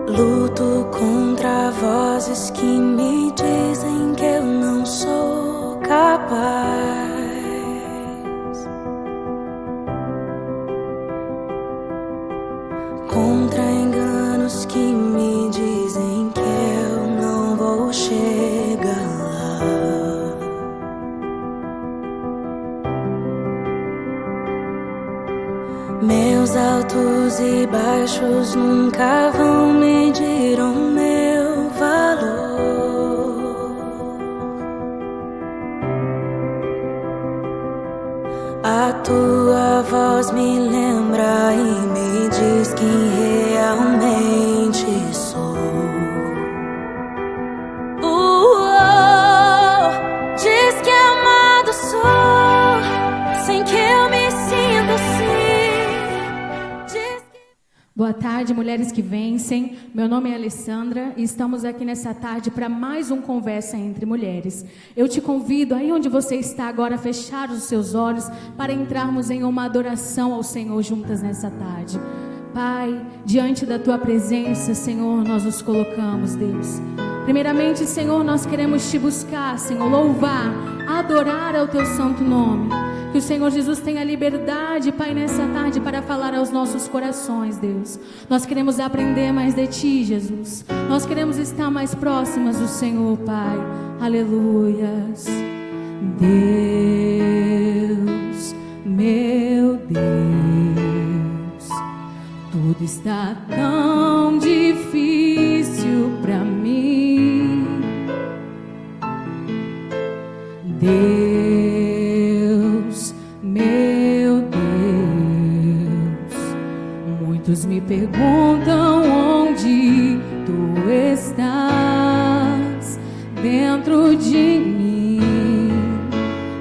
Luto contra vozes que me dizem que eu não sou capaz. Contra enganos que me dizem que eu não vou chegar lá. Meus altos e baixos nunca vão medir o meu valor. A tua voz me lembra e me diz quem realmente sou. Diz que amado sou, sem que eu me sinta assim. Boa tarde, mulheres que vencem. Meu nome é Alessandra e estamos aqui nessa tarde para mais um Conversa Entre Mulheres. Eu te convido, aí onde você está agora, a fechar os seus olhos para entrarmos em uma adoração ao Senhor juntas nessa tarde. Pai, diante da Tua presença, Senhor, nós nos colocamos, Deus. Primeiramente, Senhor, nós queremos Te buscar, Senhor, louvar, adorar ao Teu santo nome. Que o Senhor Jesus tenha liberdade, Pai, nessa tarde para falar aos nossos corações, Deus. Nós queremos aprender mais de Ti, Jesus. Nós queremos estar mais próximas do Senhor, Pai. Aleluias. Deus, meu Deus, tudo está tão difícil para mim. Deus, meu Deus, muitos me perguntam onde Tu estás dentro de mim.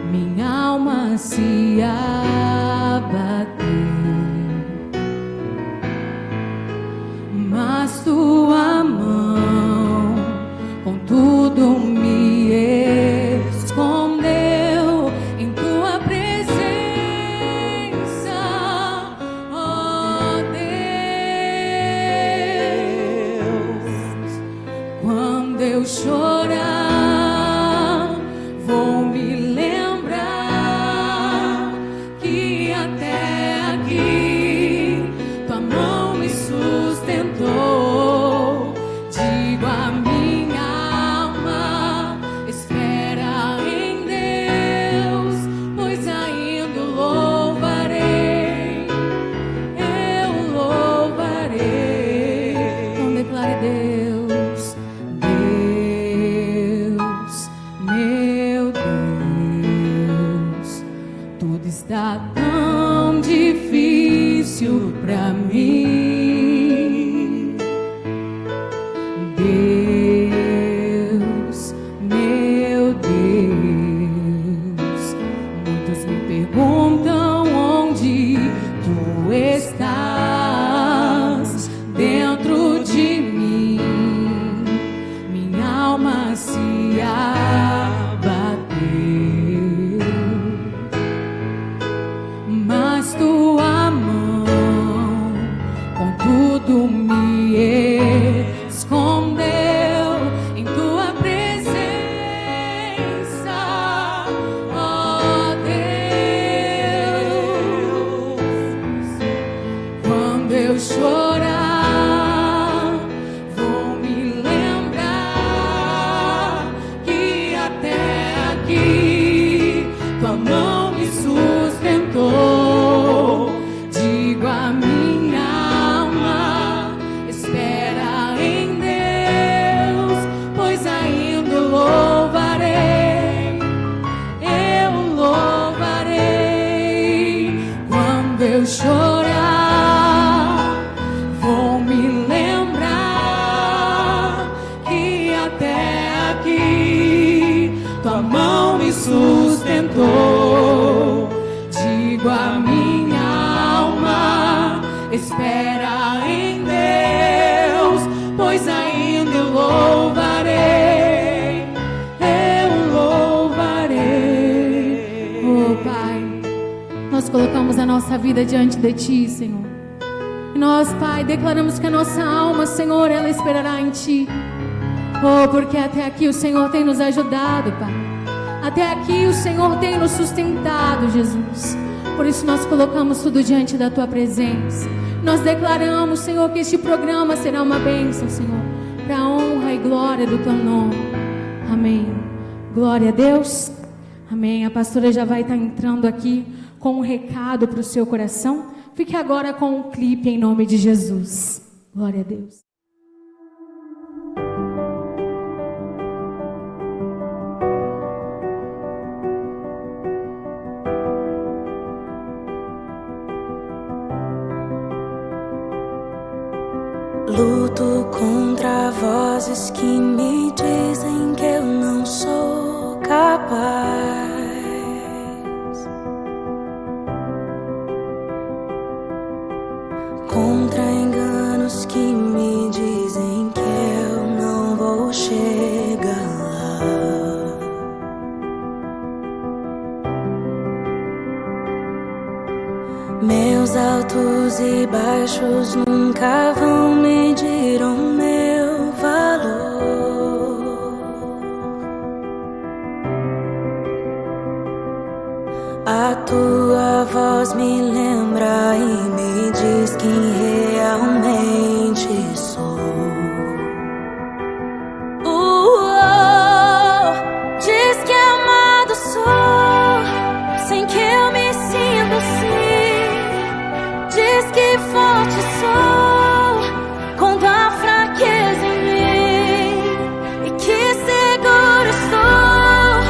Minha alma se abateu, mas Tua mão com tudo me escondeu em Tua presença, ó Deus. Quando eu chorar, vou me lembrar que até aqui Tua mão me sustentou. Digo a minha alma, espera em Deus, pois ainda o louvarei, eu louvarei. Então declare: Deus, Deus, meu Deus, tudo está tão difícil pra mim. Deus, meu Deus, muitos me perguntam onde Tu estás dentro de mim. Minha alma se abateu, mas Tua mão com tudo me escondeu em Tua presença, ó Deus. Quando eu chorar, vou me lembrar que até aqui Tua mão me sustentou. Digo a minha alma, espera em Deus, pois ainda o louvarei, eu louvarei. Quando eu chorar, vou me lembrar que até aqui Tua mão me sustentou. Digo a minha alma, espera em Deus, pois ainda eu louvarei, eu louvarei. 'Oh, Pai, nós colocamos a nossa vida diante de Ti, Senhor. E nós, Pai, declaramos que a nossa alma, Senhor, ela esperará em Ti. Oh, porque até aqui o Senhor tem nos ajudado, Pai. Até aqui o Senhor tem nos sustentado, Jesus. Por isso nós colocamos tudo diante da Tua presença. Nós declaramos, Senhor, que este programa será uma bênção, Senhor, para a honra e glória do Teu nome. Amém. Glória a Deus. Amém. A pastora já vai estar entrando aqui com um recado para o seu coração. Fique agora com um clipe em nome de Jesus. Glória a Deus. Luto contra vozes que me dizem que eu não sou capaz. Contra enganos que me dizem que eu não vou chegar lá. Meus altos e baixos nunca vão medir o meu valor. A tua voz me lembra e me diz quem realmente sou. Diz que amado sou, sem que eu me sinta assim. Diz que forte sou, quando há fraqueza em mim, e que seguro estou,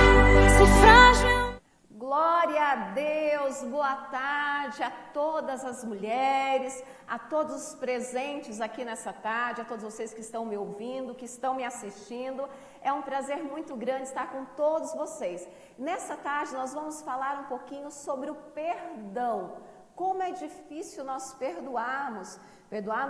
se frágil. Glória a Deus, boa tarde a todas as mulheres, a todos os presentes aqui nessa tarde, a todos vocês que estão me ouvindo, que estão me assistindo. É um prazer muito grande estar com todos vocês. Nessa tarde nós vamos falar um pouquinho sobre o perdão. Como é difícil nós perdoarmos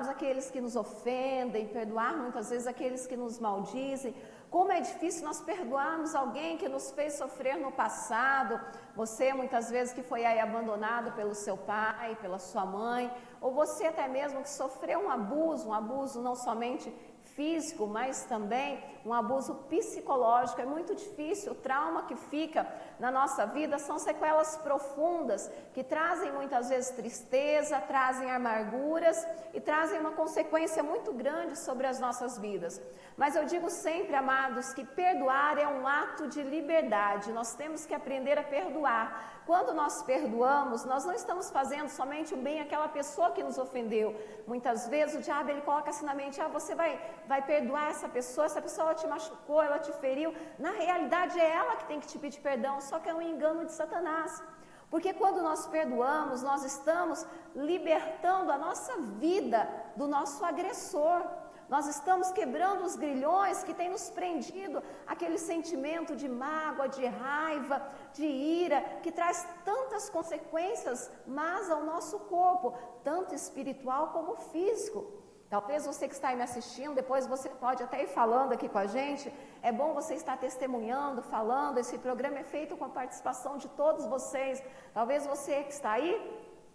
aqueles que nos ofendem, perdoar muitas vezes aqueles que nos maldizem. Como é difícil nós perdoarmos alguém que nos fez sofrer no passado. Você muitas vezes que foi aí abandonado pelo seu pai, pela sua mãe, ou você até mesmo que sofreu um abuso não somente físico, mas também um abuso psicológico. É muito difícil. O trauma que fica na nossa vida são sequelas profundas que trazem muitas vezes tristeza, trazem amarguras e trazem uma consequência muito grande sobre as nossas vidas. Mas eu digo sempre, amados, que perdoar é um ato de liberdade. Nós temos que aprender a perdoar. Quando nós perdoamos, nós não estamos fazendo somente o bem àquela pessoa que nos ofendeu. Muitas vezes o diabo ele coloca assim na mente: você vai perdoar essa pessoa ela te machucou, ela te feriu. Na realidade é ela que tem que te pedir perdão, só que é um engano de Satanás. Porque quando nós perdoamos, nós estamos libertando a nossa vida do nosso agressor. Nós estamos quebrando os grilhões que têm nos prendido, aquele sentimento de mágoa, de raiva, de ira, que traz tantas consequências más ao nosso corpo, tanto espiritual como físico. Talvez você que está aí me assistindo, depois você pode até ir falando aqui com a gente. É bom você estar testemunhando, falando. Esse programa é feito com a participação de todos vocês. Talvez você que está aí,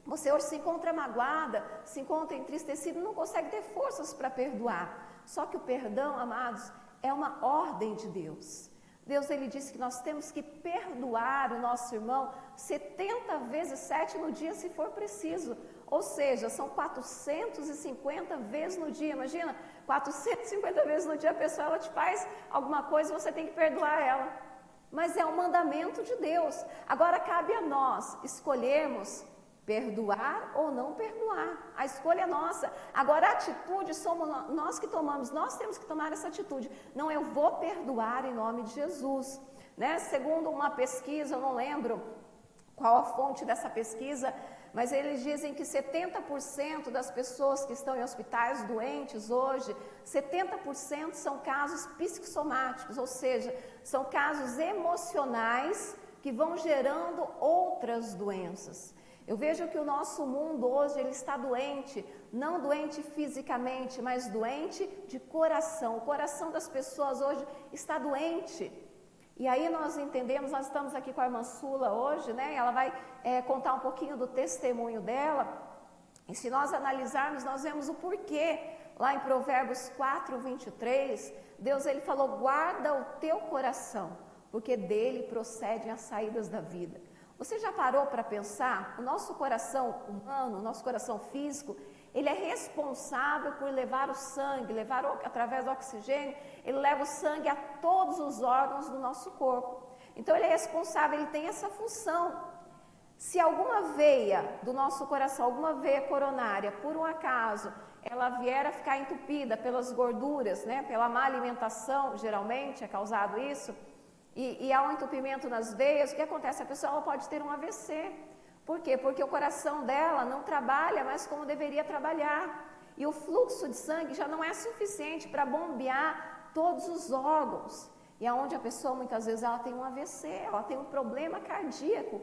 você hoje se encontra magoada, se encontra entristecido, não consegue ter forças para perdoar. Só que o perdão, amados, é uma ordem de Deus. Deus, ele disse que nós temos que perdoar o nosso irmão 70 vezes 7 no dia, se for preciso. Ou seja, são 450 vezes no dia. Imagina, 450 vezes no dia a pessoa ela te faz alguma coisa e você tem que perdoar ela. Mas é um mandamento de Deus. Agora cabe a nós escolhermos perdoar ou não perdoar. A escolha é nossa. Agora a atitude somos nós que tomamos. Nós temos que tomar essa atitude. Não, eu vou perdoar em nome de Jesus. Né? Segundo uma pesquisa, eu não lembro qual a fonte dessa pesquisa, mas eles dizem que 70% das pessoas que estão em hospitais doentes hoje, 70% são casos psicossomáticos, ou seja, são casos emocionais que vão gerando outras doenças. Eu vejo que o nosso mundo hoje ele está doente, não doente fisicamente, mas doente de coração. O coração das pessoas hoje está doente. E aí nós entendemos, nós estamos aqui com a irmã Sula hoje, né? Ela vai contar um pouquinho do testemunho dela. E se nós analisarmos, nós vemos o porquê. Lá em Provérbios 4, 23, Deus ele falou, guarda o teu coração, porque dele procedem as saídas da vida. Você já parou para pensar? O nosso coração humano, o nosso coração físico, ele é responsável por levar o sangue, através do oxigênio, ele leva o sangue a todos os órgãos do nosso corpo. Então ele é responsável, ele tem essa função. Se alguma veia do nosso coração, alguma veia coronária, por um acaso, ela vier a ficar entupida pelas gorduras, né, pela má alimentação, geralmente é causado isso, e há um entupimento nas veias, o que acontece? A pessoa ela pode ter um AVC. Por quê? Porque o coração dela não trabalha mais como deveria trabalhar. E o fluxo de sangue já não é suficiente para bombear todos os órgãos. E aonde a pessoa muitas vezes ela tem um AVC, ela tem um problema cardíaco.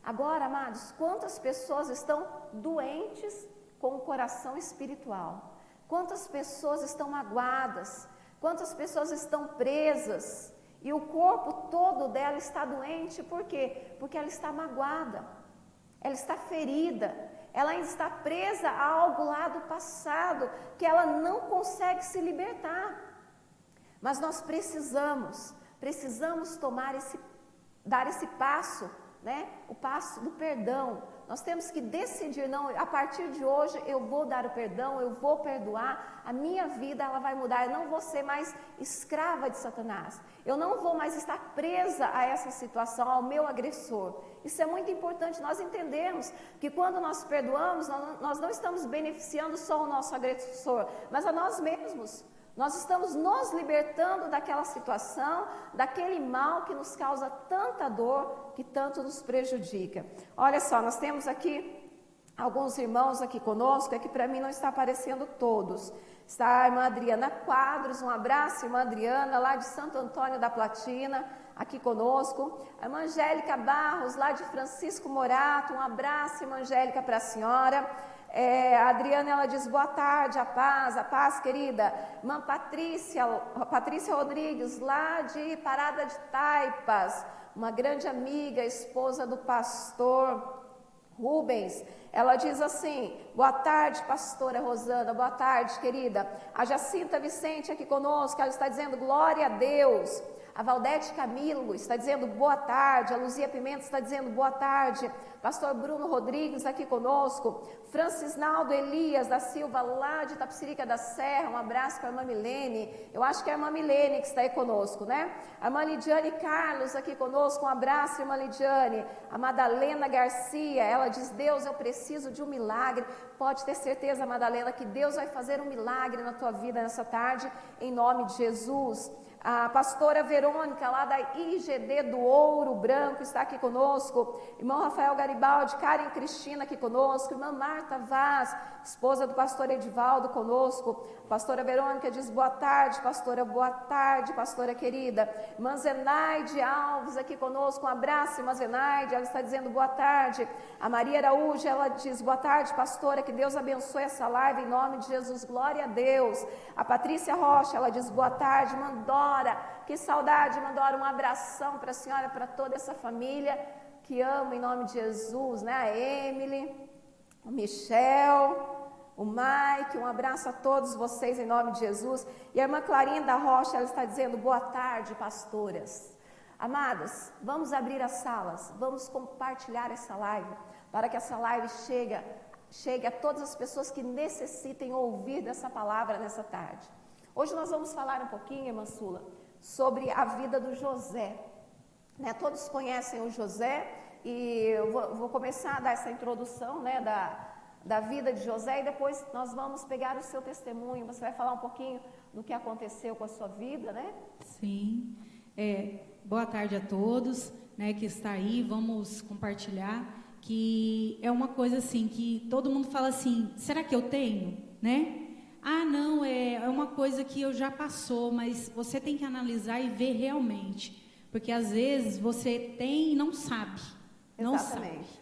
Agora, amados, quantas pessoas estão doentes com o coração espiritual? Quantas pessoas estão magoadas? Quantas pessoas estão presas? E o corpo todo dela está doente, por quê? Porque ela está magoada, ela está ferida, ela ainda está presa a algo lá do passado, que ela não consegue se libertar. Mas nós precisamos dar esse passo, né? O passo do perdão. Nós temos que decidir, não, a partir de hoje eu vou dar o perdão, eu vou perdoar, a minha vida ela vai mudar, eu não vou ser mais escrava de Satanás, eu não vou mais estar presa a essa situação, ao meu agressor. Isso é muito importante nós entendermos, que quando nós perdoamos, nós não estamos beneficiando só o nosso agressor, mas a nós mesmos. Nós estamos nos libertando daquela situação, daquele mal que nos causa tanta dor, que tanto nos prejudica. Olha só, nós temos aqui alguns irmãos aqui conosco, é que para mim não está aparecendo todos. Está a irmã Adriana Quadros, um abraço, irmã Adriana, lá de Santo Antônio da Platina, aqui conosco. A irmã Angélica Barros, lá de Francisco Morato, um abraço, irmã Angélica, para a senhora. A Adriana, ela diz, boa tarde, a paz, querida. Irmã Patrícia Rodrigues, lá de Parada de Taipas, uma grande amiga, esposa do pastor Rubens. Ela diz assim, boa tarde, pastora Rosana, boa tarde, querida. A Jacinta Vicente aqui conosco, ela está dizendo, glória a Deus. A Valdete Camilo está dizendo boa tarde, a Luzia Pimenta está dizendo boa tarde, pastor Bruno Rodrigues aqui conosco, Francisnaldo Elias da Silva, lá de Itapecerica da Serra, um abraço para a irmã Milene, eu acho que é a irmã Milene que está aí conosco, né? A irmã Lidiane Carlos aqui conosco, um abraço, irmã Lidiane. A Madalena Garcia, ela diz, Deus, eu preciso de um milagre. Pode ter certeza, Madalena, que Deus vai fazer um milagre na tua vida nessa tarde, em nome de Jesus. A pastora Verônica, lá da IGD do Ouro Branco, está aqui conosco. Irmão Rafael Garibaldi, Karen Cristina aqui conosco. Irmã Marta Vaz, esposa do pastor Edivaldo, conosco. A pastora Verônica diz boa tarde, pastora querida. Irmã Zenaide Alves aqui conosco, um abraço, irmã Zenaide, ela está dizendo boa tarde. A Maria Araújo, ela diz boa tarde, pastora, que Deus abençoe essa live em nome de Jesus, glória a Deus. A Patrícia Rocha, ela diz boa tarde, Mandora, que saudade, Mandora, um abração para a senhora, para toda essa família que ama em nome de Jesus, né? A Emily, o Michel, o Mike, um abraço a todos vocês em nome de Jesus. E a irmã Clarinda Rocha, ela está dizendo boa tarde, pastoras. Amadas, vamos abrir as salas, vamos compartilhar essa live, para que essa live chegue a todas as pessoas que necessitem ouvir dessa palavra nessa tarde. Hoje nós vamos falar um pouquinho, irmã Sula, sobre a vida do José. Né? Todos conhecem o José e eu vou começar a dar essa introdução, né, da vida de José e depois nós vamos pegar o seu testemunho, você vai falar um pouquinho do que aconteceu com a sua vida, né? Sim, boa tarde a todos, né, que está aí, vamos compartilhar, que é uma coisa assim, que todo mundo fala assim, será que eu tenho, né? Ah, não, é uma coisa que eu já passou, mas você tem que analisar e ver realmente, porque às vezes você tem e não sabe. Exatamente.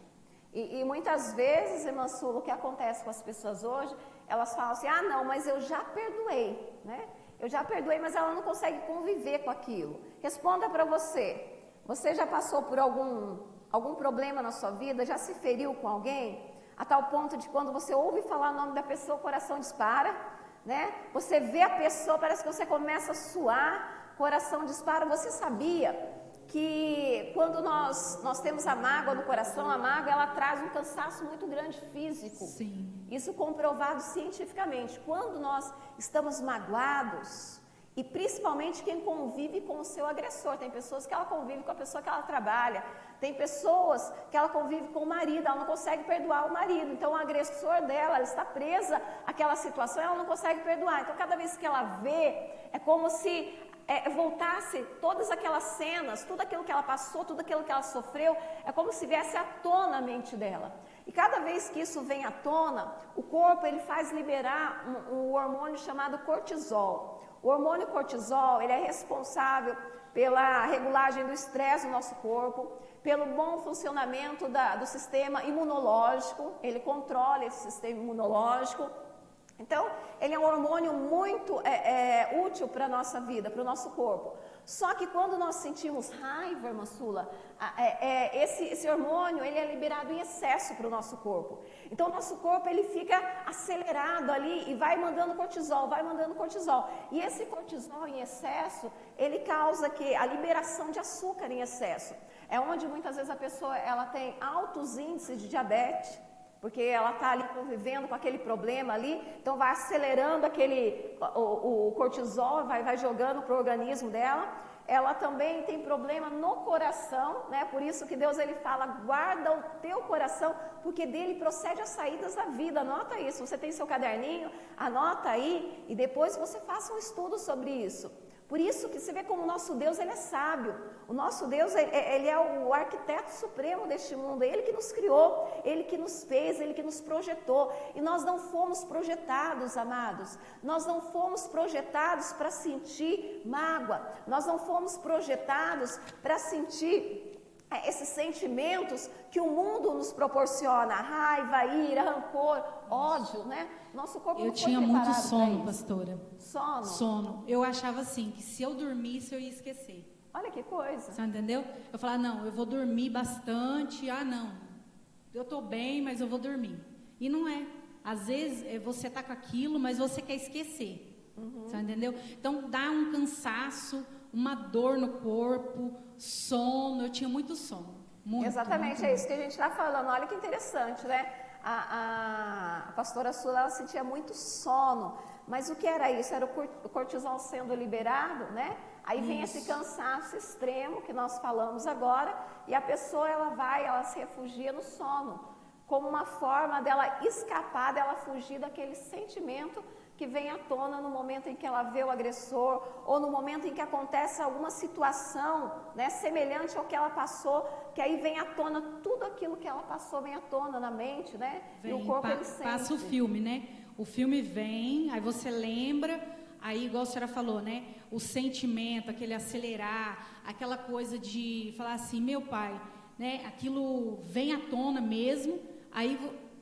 E muitas vezes, irmã Sula, o que acontece com as pessoas hoje, elas falam assim, ah não, mas eu já perdoei, né? Eu já perdoei, mas ela não consegue conviver com aquilo. Responda para você já passou por algum problema na sua vida? Já se feriu com alguém? a tal ponto de quando você ouve falar o nome da pessoa, o coração dispara, né? Você vê a pessoa, parece que você começa a suar, coração dispara. Você sabia que quando nós temos a mágoa no coração, a mágoa ela traz um cansaço muito grande físico? Sim. Isso comprovado cientificamente. Quando nós estamos magoados, e principalmente quem convive com o seu agressor, tem pessoas que ela convive com a pessoa que ela trabalha, tem pessoas que ela convive com o marido, ela não consegue perdoar o marido, então o agressor dela, ela está presa àquela situação, ela não consegue perdoar. Então cada vez que ela vê, é como se voltasse todas aquelas cenas, tudo aquilo que ela passou, tudo aquilo que ela sofreu, é como se viesse à tona a mente dela. E cada vez que isso vem à tona, o corpo ele faz liberar um hormônio chamado cortisol. O hormônio cortisol, ele é responsável pela regulagem do estresse no nosso corpo, pelo bom funcionamento do sistema imunológico, ele controla esse sistema imunológico. Então, ele é um hormônio muito útil para a nossa vida, para o nosso corpo. Só que quando nós sentimos raiva, irmã Sula, esse hormônio ele é liberado em excesso para o nosso corpo. Então, o nosso corpo ele fica acelerado ali e vai mandando cortisol, vai mandando cortisol. E esse cortisol em excesso, ele causa a liberação de açúcar em excesso. É onde muitas vezes a pessoa ela tem altos índices de diabetes, porque ela está ali convivendo com aquele problema ali, então vai acelerando o cortisol, vai jogando para o organismo dela. Ela também tem problema no coração, né? Por isso que Deus ele fala, guarda o teu coração, porque dele procede as saídas da vida. Anota isso, você tem seu caderninho, anota aí e depois você faça um estudo sobre isso. Por isso que você vê como o nosso Deus ele é sábio. O nosso Deus ele é o arquiteto supremo deste mundo. Ele que nos criou, ele que nos fez, ele que nos projetou. E nós não fomos projetados, amados. Nós não fomos projetados para sentir mágoa. Nós não fomos projetados para sentir esses sentimentos que o mundo nos proporciona, raiva, ira, rancor, ódio, né? Nosso corpo não foi preparado. Eu tinha muito sono, pastora. Sono? Sono. Eu achava assim, que se eu dormisse eu ia esquecer. Olha que coisa. Você entendeu? Eu falava, não, eu vou dormir bastante. Não, eu estou bem, mas eu vou dormir. E não é. Às vezes você está com aquilo, mas você quer esquecer. Você entendeu? Então dá um cansaço, uma dor no corpo, sono. Eu tinha muito sono. Muito, exatamente, muito, isso que a gente está falando. Olha que interessante, né? A pastora Sula, ela sentia muito sono. Mas o que era isso? Era o cortisol sendo liberado, né? Aí vem esse cansaço extremo que nós falamos agora, e a pessoa ela se refugia no sono, como uma forma dela escapar, dela fugir daquele sentimento que vem à tona no momento em que ela vê o agressor, ou no momento em que acontece alguma situação, né, semelhante ao que ela passou, que aí vem à tona tudo aquilo que ela passou, vem à tona na mente, né? Vem, e o corpo ele sente. Passa o filme, né? O filme vem, aí você lembra, aí igual a senhora falou, né? O sentimento, aquele acelerar, aquela coisa de falar assim, meu pai, né? Aquilo vem à tona mesmo, aí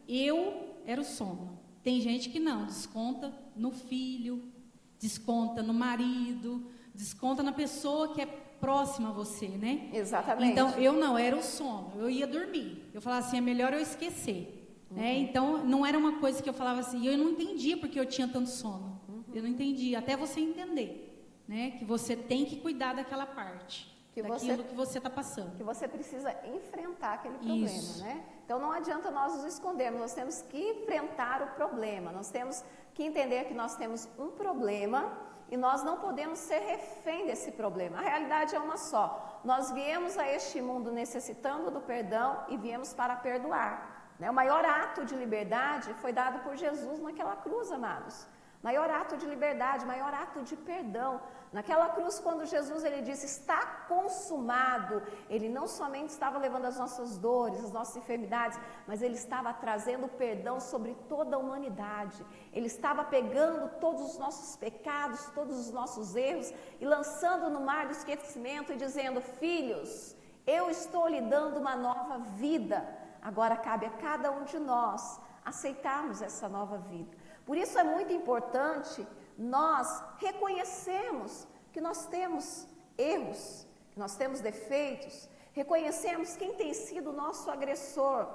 eu era o sono. Tem gente que não, desconta no filho, desconta no marido, desconta na pessoa que é próxima a você, né? Exatamente. Então, eu não, era o sono, eu ia dormir. Eu falava assim, é melhor eu esquecer. Né? Então, não era uma coisa que eu falava assim, eu não entendia porque eu tinha tanto sono. Eu não entendia, até você entender, né? Que você tem que cuidar daquela parte, daquilo que você está passando. Que você precisa enfrentar aquele problema, né? Então, não adianta nós nos escondermos, nós temos que enfrentar o problema, nós temos que entender que nós temos um problema e nós não podemos ser refém desse problema. A realidade é uma só, nós viemos a este mundo necessitando do perdão e viemos para perdoar, né? O maior ato de liberdade foi dado por Jesus naquela cruz, amados. Maior ato de liberdade, maior ato de perdão. Naquela cruz, quando Jesus ele disse, está consumado, ele não somente estava levando as nossas dores, as nossas enfermidades, mas ele estava trazendo perdão sobre toda a humanidade. Ele estava pegando todos os nossos pecados, todos os nossos erros e lançando no mar do esquecimento e dizendo, filhos, eu estou lhe dando uma nova vida. Agora cabe a cada um de nós aceitarmos essa nova vida. Por isso é muito importante nós reconhecermos que nós temos erros, que nós temos defeitos, reconhecemos quem tem sido o nosso agressor.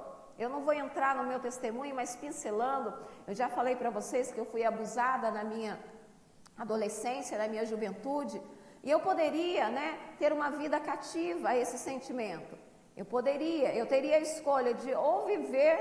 Eu não vou entrar no meu testemunho, mas pincelando, eu já falei para vocês que eu fui abusada na minha adolescência, na minha juventude, e eu poderia, ter uma vida cativa a esse sentimento. Eu teria a escolha de ou viver,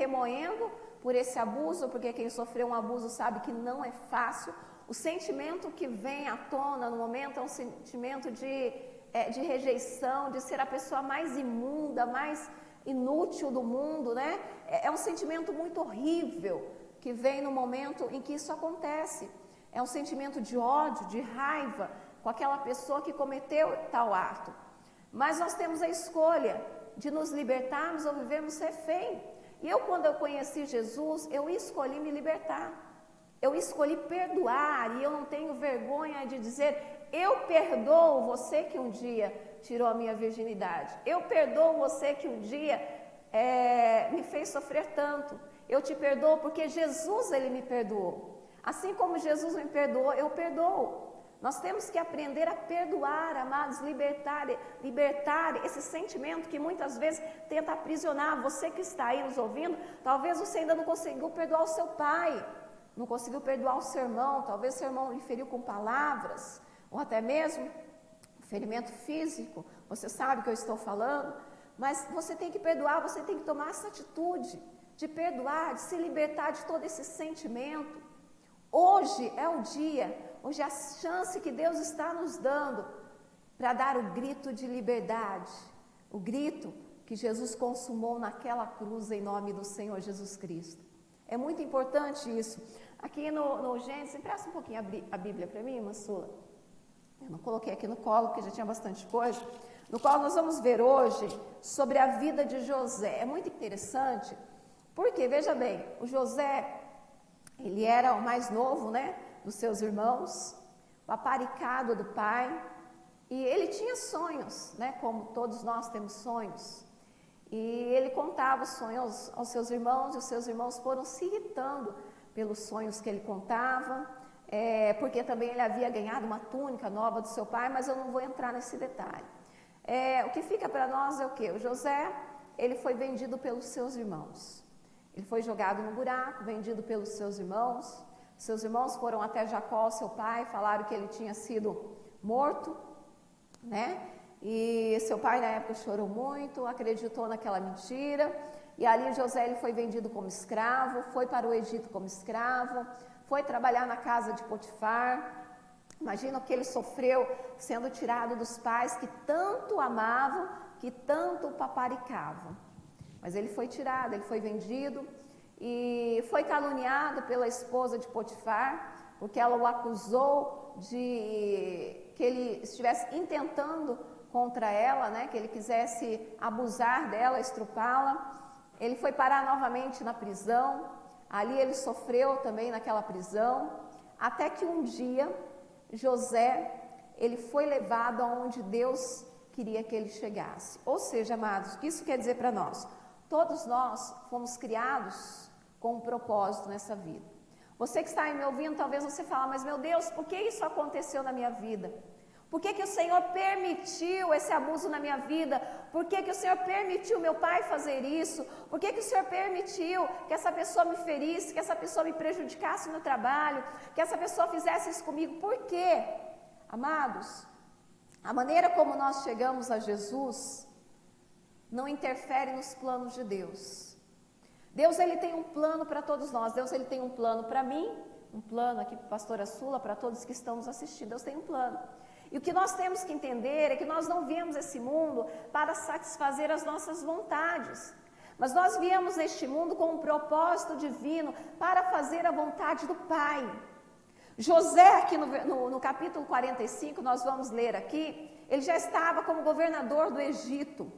remoendo por esse abuso, porque quem sofreu um abuso sabe que não é fácil. O sentimento que vem à tona no momento é um sentimento de rejeição, de ser a pessoa mais imunda, mais inútil do mundo, É um sentimento muito horrível que vem no momento em que isso acontece. É um sentimento de ódio, de raiva com aquela pessoa que cometeu tal ato. Mas nós temos a escolha de nos libertarmos ou vivermos refém. E quando eu conheci Jesus, eu escolhi me libertar. Eu escolhi perdoar, e eu não tenho vergonha de dizer: eu perdoo você que um dia tirou a minha virginidade. Eu perdoo você que um dia me fez sofrer tanto. Eu te perdoo porque Jesus, Ele me perdoou. Assim como Jesus me perdoou, eu perdoo. Nós temos que aprender a perdoar, amados, libertar esse sentimento que muitas vezes tenta aprisionar. Você que está aí nos ouvindo, talvez você ainda não conseguiu perdoar o seu pai, não conseguiu perdoar o seu irmão, talvez seu irmão lhe feriu com palavras, ou até mesmo ferimento físico, você sabe o que eu estou falando, mas você tem que perdoar, você tem que tomar essa atitude de perdoar, de se libertar de todo esse sentimento. Hoje é o dia, hoje é a chance que Deus está nos dando para dar o grito de liberdade, o grito que Jesus consumou naquela cruz em nome do Senhor Jesus Cristo. É muito importante isso. Aqui no Gênesis, empresta um pouquinho a Bíblia para mim, Mansula. Eu não coloquei aqui no colo, porque já tinha bastante coisa. No qual nós vamos ver hoje sobre a vida de José. É muito interessante, porque, veja bem, o José, ele era o mais novo, dos seus irmãos, paparicado do pai, e ele tinha sonhos, como todos nós temos sonhos. E ele contava os sonhos aos seus irmãos, e os seus irmãos foram se irritando pelos sonhos que ele contava, porque também ele havia ganhado uma túnica nova do seu pai, mas eu não vou entrar nesse detalhe. O que fica para nós é o quê? O José, ele foi vendido pelos seus irmãos. Ele foi jogado no buraco, vendido pelos seus irmãos. Seus irmãos foram até Jacó, seu pai, falaram que ele tinha sido morto, E seu pai na época chorou muito, acreditou naquela mentira. E ali José, ele foi vendido como escravo, foi para o Egito como escravo, foi trabalhar na casa de Potifar. Imagina o que ele sofreu sendo tirado dos pais que tanto amavam, que tanto o paparicavam. Mas ele foi tirado, ele foi vendido e foi caluniado pela esposa de Potifar, porque ela o acusou de que ele estivesse intentando contra ela, que ele quisesse abusar dela, estrupá-la. Ele foi parar novamente na prisão, ali ele sofreu também naquela prisão, até que um dia José, ele foi levado aonde Deus queria que ele chegasse. Ou seja, amados, o que isso quer dizer para nós? Todos nós fomos criados com um propósito nessa vida. Você que está aí me ouvindo, talvez você fale: mas meu Deus, por que isso aconteceu na minha vida? Por que o Senhor permitiu esse abuso na minha vida? Por que o Senhor permitiu meu pai fazer isso? Por que o Senhor permitiu que essa pessoa me ferisse, que essa pessoa me prejudicasse no trabalho, que essa pessoa fizesse isso comigo? Por quê? Amados, a maneira como nós chegamos a Jesus não interfere nos planos de Deus. Deus, ele tem um plano para todos nós. Deus, ele tem um plano para mim, um plano aqui para a pastora Sula, para todos que estão nos assistindo. Deus tem um plano. E o que nós temos que entender é que nós não viemos esse mundo para satisfazer as nossas vontades, mas nós viemos neste mundo com um propósito divino para fazer a vontade do Pai. José, aqui no capítulo 45, nós vamos ler aqui, ele já estava como governador do Egito.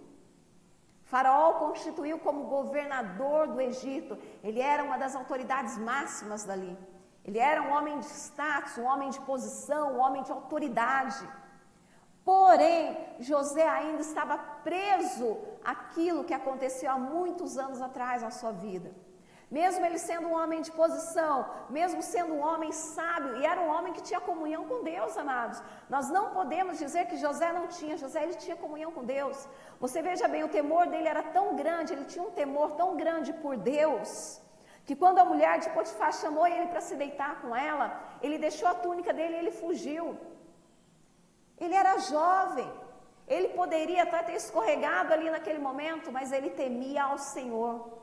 Faraó o constituiu como governador do Egito. Ele era uma das autoridades máximas dali. Ele era um homem de status, um homem de posição, um homem de autoridade. Porém, José ainda estava preso àquilo que aconteceu há muitos anos atrás na sua vida. Mesmo ele sendo um homem de posição, mesmo sendo um homem sábio, e era um homem que tinha comunhão com Deus, amados. Nós não podemos dizer que José não tinha, José ele tinha comunhão com Deus. Você veja bem, o temor dele era tão grande, ele tinha um temor tão grande por Deus, que quando a mulher de Potifar chamou ele para se deitar com ela, ele deixou a túnica dele e ele fugiu. Ele era jovem, ele poderia até ter escorregado ali naquele momento, mas ele temia ao Senhor.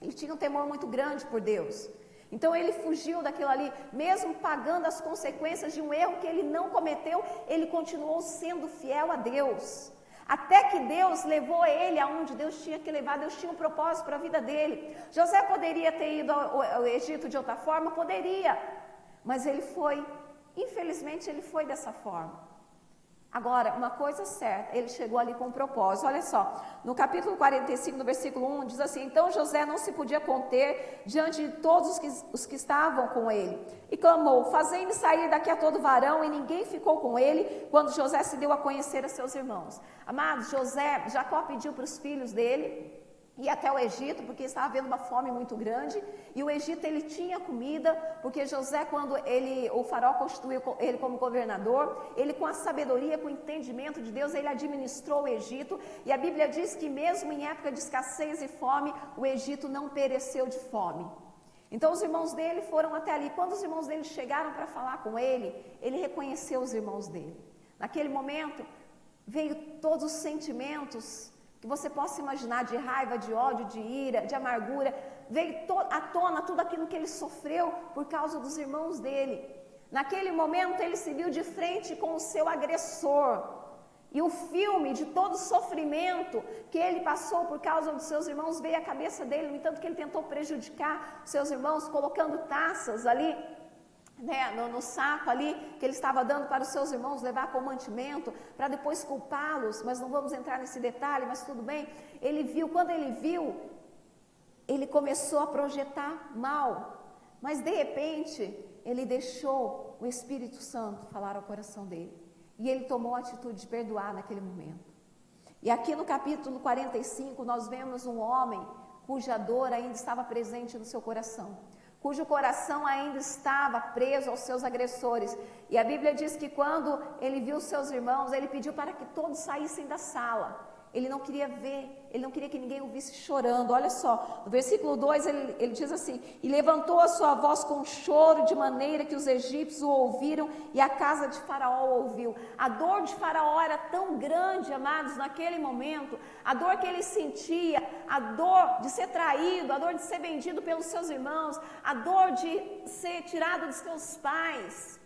Ele tinha um temor muito grande por Deus. Então ele fugiu daquilo ali, mesmo pagando as consequências de um erro que ele não cometeu, ele continuou sendo fiel a Deus. Até que Deus levou ele aonde Deus tinha que levar, Deus tinha um propósito para a vida dele. José poderia ter ido ao Egito de outra forma? Poderia, mas ele foi, infelizmente ele foi dessa forma. Agora, uma coisa certa, ele chegou ali com um propósito. Olha só, no capítulo 45, no versículo 1, diz assim: então José não se podia conter diante de todos os que estavam com ele. E clamou: fazei-me sair daqui a todo varão, e ninguém ficou com ele, quando José se deu a conhecer a seus irmãos. Amados, Jacó pediu para os filhos dele ir até o Egito, porque estava havendo uma fome muito grande, e o Egito ele tinha comida, porque José, quando o faraó constituiu ele como governador, ele com a sabedoria, com o entendimento de Deus, ele administrou o Egito, e a Bíblia diz que mesmo em época de escassez e fome, o Egito não pereceu de fome. Então os irmãos dele foram até ali. Quando os irmãos dele chegaram para falar com ele reconheceu os irmãos dele. Naquele momento, veio todos os sentimentos que você possa imaginar, de raiva, de ódio, de ira, de amargura, veio à tona tudo aquilo que ele sofreu por causa dos irmãos dele. Naquele momento ele se viu de frente com o seu agressor, e o filme de todo o sofrimento que ele passou por causa dos seus irmãos veio à cabeça dele, no entanto que ele tentou prejudicar os seus irmãos, colocando taças ali, no saco ali, que ele estava dando para os seus irmãos levar como mantimento, para depois culpá-los, mas não vamos entrar nesse detalhe, mas tudo bem. Quando ele viu, ele começou a projetar mal, mas de repente, ele deixou o Espírito Santo falar ao coração dele, e ele tomou a atitude de perdoar naquele momento. E aqui no capítulo 45, nós vemos um homem cuja dor ainda estava presente no seu coração, cujo coração ainda estava preso aos seus agressores. E a Bíblia diz que quando ele viu seus irmãos, ele pediu para que todos saíssem da sala. Ele não queria ver, ele não queria que ninguém o visse chorando. Olha só, no versículo 2 ele diz assim: e levantou a sua voz com choro, de maneira que os egípcios o ouviram e a casa de Faraó o ouviu. A dor de Faraó era tão grande, amados, naquele momento, a dor que ele sentia, a dor de ser traído, a dor de ser vendido pelos seus irmãos, a dor de ser tirado dos seus pais,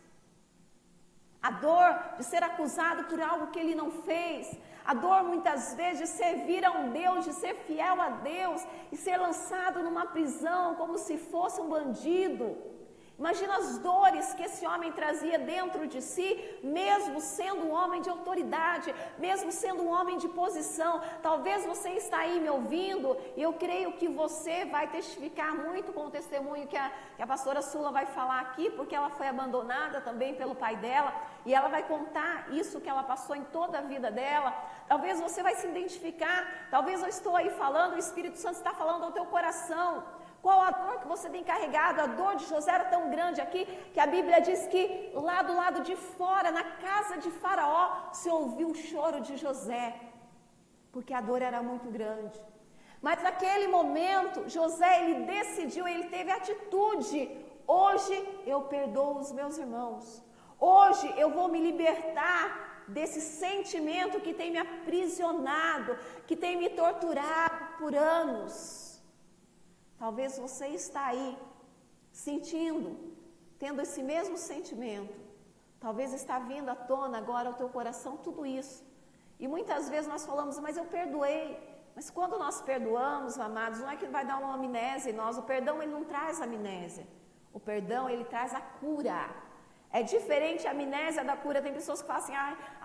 a dor de ser acusado por algo que ele não fez, a dor muitas vezes de servir a um Deus, de ser fiel a Deus e ser lançado numa prisão como se fosse um bandido. Imagina as dores que esse homem trazia dentro de si, mesmo sendo um homem de autoridade, mesmo sendo um homem de posição. Talvez você está aí me ouvindo, e eu creio que você vai testificar muito com o testemunho que a pastora Sula vai falar aqui, porque ela foi abandonada também pelo pai dela, e ela vai contar isso que ela passou em toda a vida dela. Talvez você vai se identificar, talvez eu estou aí falando, o Espírito Santo está falando ao teu coração. Qual a dor que você tem carregado? A dor de José era tão grande aqui, que a Bíblia diz que lá do lado de fora, na casa de Faraó, se ouviu o choro de José, porque a dor era muito grande. Mas naquele momento, José, ele decidiu, ele teve atitude: hoje eu perdoo os meus irmãos, hoje eu vou me libertar desse sentimento que tem me aprisionado, que tem me torturado por anos. Talvez você está aí, sentindo, tendo esse mesmo sentimento. Talvez está vindo à tona agora ao teu coração tudo isso. E muitas vezes nós falamos: mas eu perdoei. Mas quando nós perdoamos, amados, não é que vai dar uma amnésia em nós. O perdão, ele não traz amnésia. O perdão, ele traz a cura. É diferente a amnésia da cura. Tem pessoas que falam assim: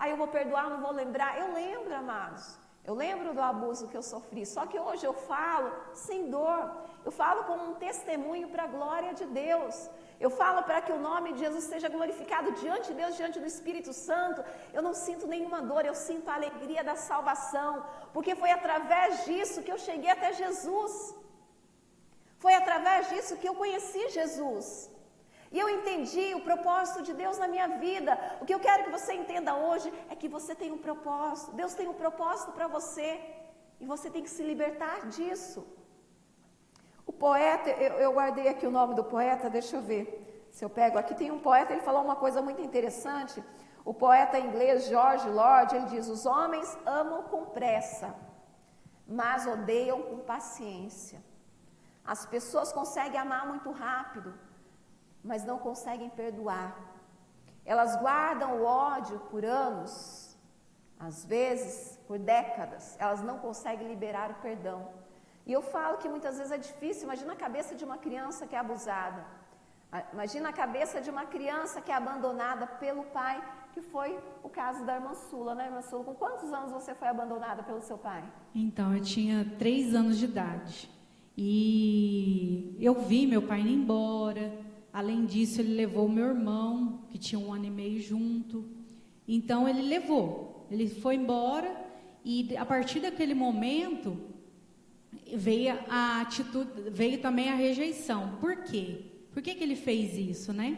eu vou perdoar, não vou lembrar. Eu lembro, amados. Eu lembro do abuso que eu sofri, só que hoje eu falo sem dor, eu falo como um testemunho para a glória de Deus, eu falo para que o nome de Jesus seja glorificado diante de Deus, diante do Espírito Santo. Eu não sinto nenhuma dor, eu sinto a alegria da salvação, porque foi através disso que eu cheguei até Jesus. Foi através disso que eu conheci Jesus. E eu entendi o propósito de Deus na minha vida. O que eu quero que você entenda hoje é que você tem um propósito. Deus tem um propósito para você. E você tem que se libertar disso. O poeta, eu guardei aqui o nome do poeta, deixa eu ver se eu pego. Aqui tem um poeta, ele falou uma coisa muito interessante. O poeta inglês George Lord, ele diz: os homens amam com pressa, mas odeiam com paciência. As pessoas conseguem amar muito rápido, mas não conseguem perdoar. Elas guardam o ódio por anos, às vezes por décadas. Elas não conseguem liberar o perdão. E eu falo que muitas vezes é difícil. Imagina a cabeça de uma criança que é abusada. Imagina a cabeça de uma criança que é abandonada pelo pai, que foi o caso da irmã Sula, né, irmã Sula? Com quantos anos você foi abandonada pelo seu pai? Então, eu tinha 3 anos de idade. E eu vi meu pai indo embora. Além disso, ele levou meu irmão, que tinha 1 ano e meio junto. Então, ele levou. Ele foi embora e, a partir daquele momento, veio a atitude, veio também a rejeição. Por quê? Por que ele fez isso, né?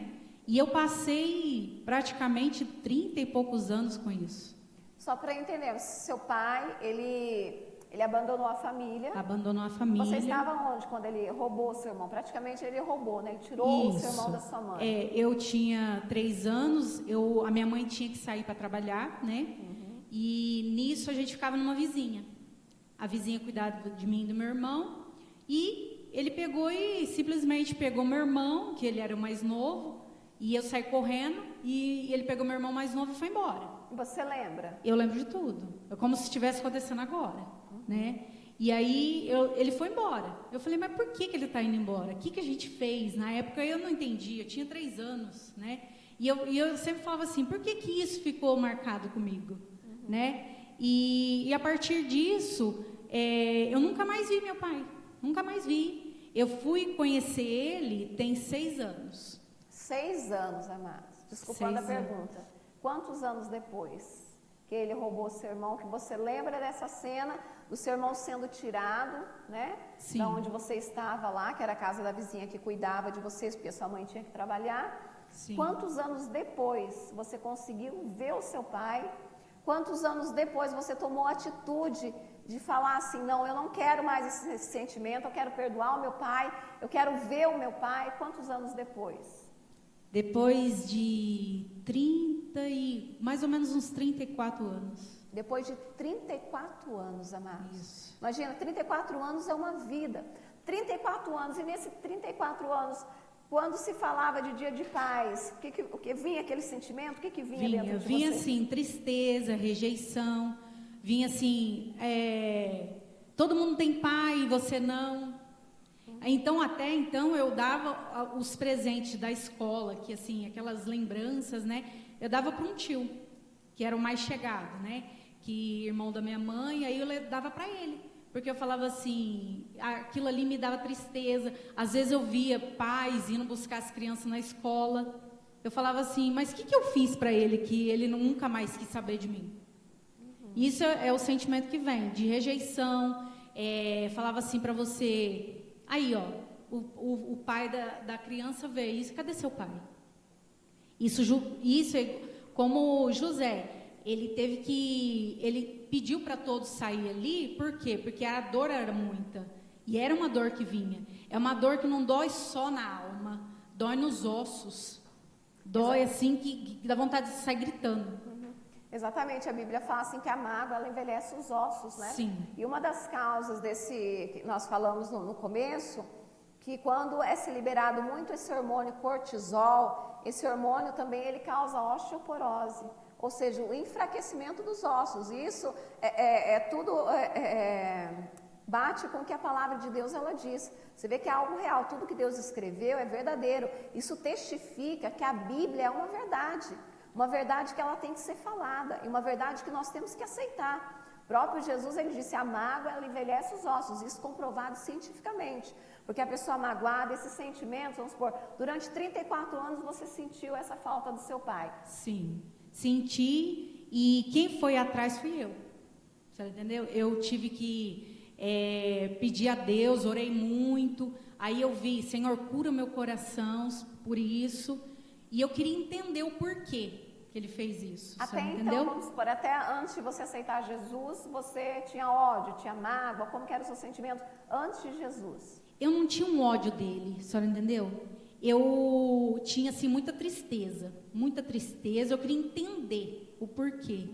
E eu passei praticamente 30 e poucos anos com isso. Só para entender, seu pai, ele abandonou a família. Abandonou a família. Você estava onde quando ele roubou o seu irmão? Praticamente ele roubou, né? Ele tirou o seu irmão da sua mãe. Eu tinha 3 anos, a minha mãe tinha que sair para trabalhar, né? E nisso a gente ficava numa vizinha. A vizinha cuidava de mim e do meu irmão. E ele pegou e simplesmente pegou meu irmão, que ele era o mais novo, e eu saí correndo, e ele pegou meu irmão mais novo e foi embora. Você lembra? Eu lembro de tudo. É como se estivesse acontecendo agora, né? E aí ele foi embora. Eu falei, mas por que ele está indo embora? O que a gente fez? Na época eu não entendi, eu tinha 3 anos, né? E eu sempre falava assim, por que isso ficou marcado comigo? Né? E a partir disso, eu nunca mais vi meu pai. Nunca mais vi. Eu fui conhecer ele tem 6 anos. 6 anos, amados. Desculpando a pergunta. Quantos anos depois que ele roubou seu irmão, que você lembra dessa cena do seu irmão sendo tirado, né? Sim. Da onde você estava lá, que era a casa da vizinha que cuidava de vocês, porque sua mãe tinha que trabalhar. Sim. Quantos anos depois você conseguiu ver o seu pai? Quantos anos depois você tomou a atitude de falar assim, não, eu não quero mais esse sentimento, eu quero perdoar o meu pai, eu quero ver o meu pai? Quantos anos depois? Depois de mais ou menos uns 34 anos. Depois de 34 anos, amados. Isso. Imagina, 34 anos é uma vida. 34 anos, e nesses 34 anos, quando se falava de dia de paz, o que vinha aquele sentimento? O que vinha dentro de você? Vinha assim, tristeza, rejeição. Vinha assim, todo mundo tem pai e você não. Então, até então, eu dava os presentes da escola, que assim, aquelas lembranças, né? Eu dava para um tio, que era o mais chegado, né? Que irmão da minha mãe, aí eu dava para ele. Porque eu falava assim, aquilo ali me dava tristeza. Às vezes eu via pais indo buscar as crianças na escola. Eu falava assim, mas o que eu fiz para ele que ele nunca mais quis saber de mim? Isso é o sentimento que vem, de rejeição. Falava assim para você, aí ó, o pai da criança veio, isso, cadê seu pai? Isso é como José, ele pediu para todos sair ali, por quê? Porque a dor era muita, e era uma dor que vinha. É uma dor que não dói só na alma, dói nos ossos, dói assim que dá vontade de sair gritando. Exatamente, a Bíblia fala assim que a mágoa, ela envelhece os ossos, né? Sim. E uma das causas que nós falamos no começo, que quando é se liberado muito esse hormônio cortisol, esse hormônio também ele causa osteoporose, ou seja, o enfraquecimento dos ossos. E isso bate com o que a palavra de Deus ela diz. Você vê que é algo real, tudo que Deus escreveu é verdadeiro. Isso testifica que a Bíblia é uma verdade que ela tem que ser falada, e uma verdade que nós temos que aceitar. O próprio Jesus, ele disse, a mágoa, ela envelhece os ossos, isso comprovado cientificamente, porque a pessoa magoada, esses sentimentos, vamos supor, durante 34 anos você sentiu essa falta do seu pai. Sim, senti, e quem foi atrás fui eu, você entendeu? Eu tive que pedir a Deus, orei muito, Aí eu vi, Senhor, cura meu coração por isso. E eu queria entender o porquê que ele fez isso. Até então, entendeu? vamos supor, até antes de você aceitar Jesus, você tinha ódio, tinha mágoa, como que era o seu sentimento antes de Jesus? Eu não tinha um ódio dele, a senhora entendeu? Eu tinha, assim, muita tristeza, eu queria entender o porquê,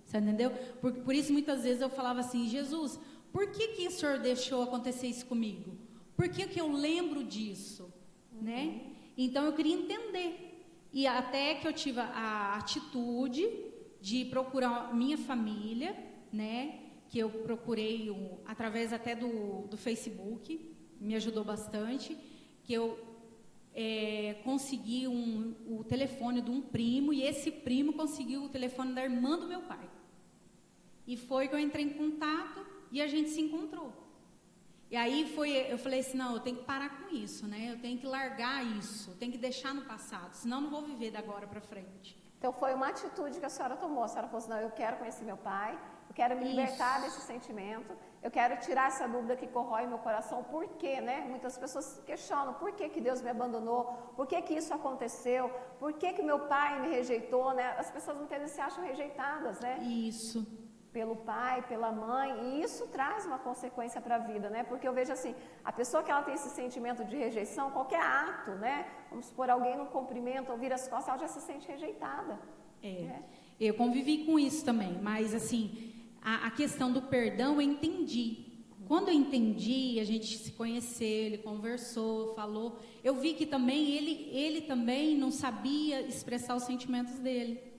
você entendeu? Por isso, muitas vezes, eu falava assim, Jesus, por que o Senhor deixou acontecer isso comigo? Por que eu lembro disso, né? Então, eu queria entender. E até que eu tive a atitude de procurar minha família, né? Que eu procurei através até do Facebook, me ajudou bastante, que eu consegui o telefone de um primo, e esse primo conseguiu o telefone da irmã do meu pai. E foi que eu entrei em contato e a gente se encontrou. E aí eu falei assim, não, eu tenho que parar com isso, né? Eu tenho que largar isso, eu tenho que deixar no passado, senão eu não vou viver da agora para frente. Então foi uma atitude que a senhora tomou. A senhora falou assim, não, eu quero conhecer meu pai, eu quero me libertar desse sentimento, eu quero tirar essa dúvida que corrói meu coração. Por quê, né? Muitas pessoas questionam, por que Deus me abandonou? Por que isso aconteceu? Por que meu pai me rejeitou, né? As pessoas muitas vezes se acham rejeitadas, né? Isso. Pelo pai, pela mãe, e isso traz uma consequência para a vida, né? Porque eu vejo assim, a pessoa que ela tem esse sentimento de rejeição, qualquer ato, né? Vamos supor, alguém não cumprimenta ou vira as costas, ela já se sente rejeitada. Né? Eu convivi com isso também, mas assim, a questão do perdão eu entendi. Quando eu entendi, a gente se conheceu, ele conversou, falou, eu vi que também ele também não sabia expressar os sentimentos dele.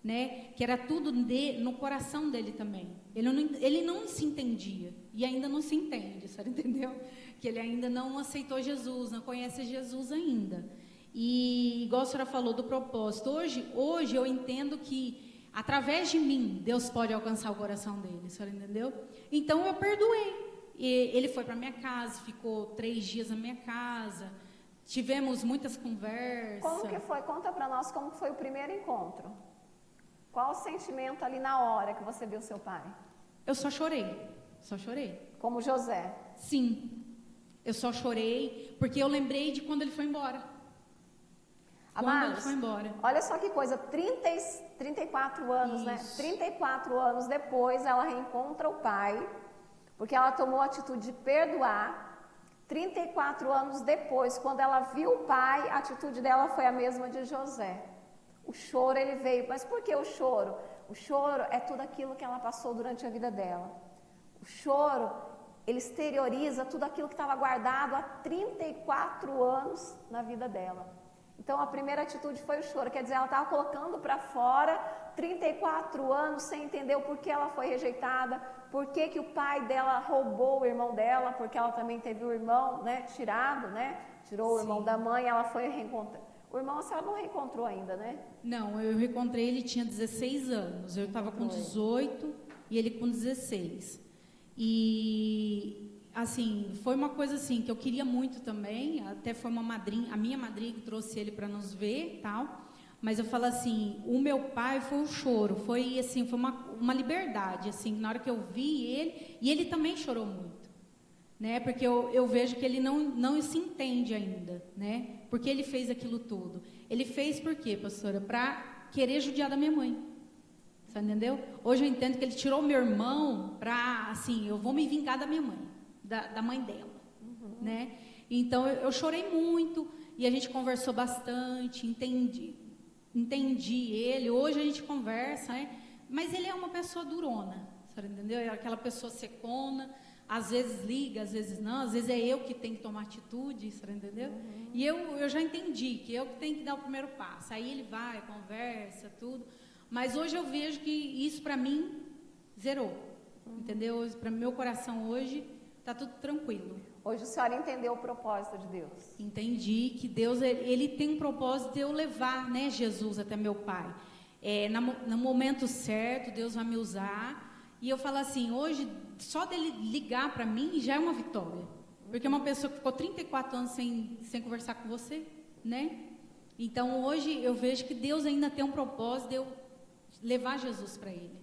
Né? Que era tudo no coração dele também. Ele não se entendia, e ainda não se entende, você entendeu? Que ele ainda não aceitou Jesus, não conhece Jesus ainda. E igual a senhora falou do propósito, hoje eu entendo que através de mim, Deus pode alcançar o coração dele, a senhora entendeu? Então eu perdoei. E ele foi para minha casa, ficou 3 dias na minha casa, tivemos muitas conversas. Como que foi? Conta para nós como foi o primeiro encontro. Qual o sentimento ali na hora que você viu seu pai? Eu só chorei. Como José? Sim, eu só chorei, porque eu lembrei de quando ele foi embora. Amados, olha só que coisa, 34 anos, isso, né? 34 anos depois ela reencontra o pai, porque ela tomou a atitude de perdoar. 34 anos depois, quando ela viu o pai, a atitude dela foi a mesma de José. O choro, ele veio. Mas por que o choro? O choro é tudo aquilo que ela passou durante a vida dela. O choro, ele exterioriza tudo aquilo que estava guardado há 34 anos na vida dela. Então, a primeira atitude foi o choro. Quer dizer, ela estava colocando para fora 34 anos sem entender o porquê ela foi rejeitada, por que o pai dela roubou o irmão dela, porque ela também teve o irmão, né, tirado, né? Tirou o irmão da mãe, ela foi reencontrar. O irmão a senhora não reencontrou ainda, né? Não, eu reencontrei, ele tinha 16 anos. Eu estava com 18 e ele com 16. E, assim, foi uma coisa assim que eu queria muito também. Até foi uma madrinha, a minha madrinha que trouxe ele para nos ver e tal. Mas eu falo assim, o meu pai foi um choro. Foi, assim, foi uma liberdade, assim, na hora que eu vi ele. E ele também chorou muito. Né? Porque eu vejo que ele não se entende ainda, né? Porque ele fez aquilo tudo. Ele fez por quê, pastora? Para querer judiar da minha mãe. Você entendeu? Hoje eu entendo que ele tirou meu irmão para, assim, eu vou me vingar da minha mãe, da mãe dela, né? Então eu chorei muito e a gente conversou bastante, entendi ele. Hoje a gente conversa, né? Mas ele é uma pessoa durona, você entendeu? É aquela pessoa secona. Às vezes liga, às vezes não, às vezes é eu que tenho que tomar atitude, você entendeu? E eu já entendi que eu que tenho que dar o primeiro passo. Aí ele vai, conversa, tudo. Mas hoje eu vejo que isso para mim zerou, entendeu? Para meu coração hoje está tudo tranquilo. Hoje a senhora entendeu o propósito de Deus? Entendi que Deus ele tem um propósito de eu levar, né, Jesus até meu pai. No momento certo, Deus vai me usar. E eu falo assim, hoje, só dele ligar para mim já é uma vitória. Porque é uma pessoa que ficou 34 anos sem conversar com você, né? Então, hoje, eu vejo que Deus ainda tem um propósito de eu levar Jesus para ele.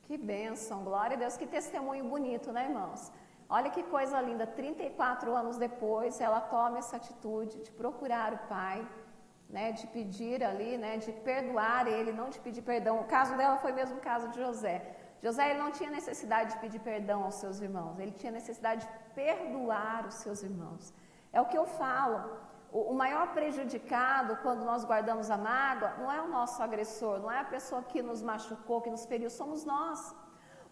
Que bênção, glória a Deus, que testemunho bonito, né, irmãos? Olha que coisa linda, 34 anos depois, ela toma essa atitude de procurar o pai, né, de pedir ali, né, de perdoar ele, não de pedir perdão. O caso dela foi mesmo o caso de José. José ele não tinha necessidade de pedir perdão aos seus irmãos, ele tinha necessidade de perdoar os seus irmãos. É o que eu falo, o maior prejudicado quando nós guardamos a mágoa não é o nosso agressor, não é a pessoa que nos machucou, que nos feriu, somos nós.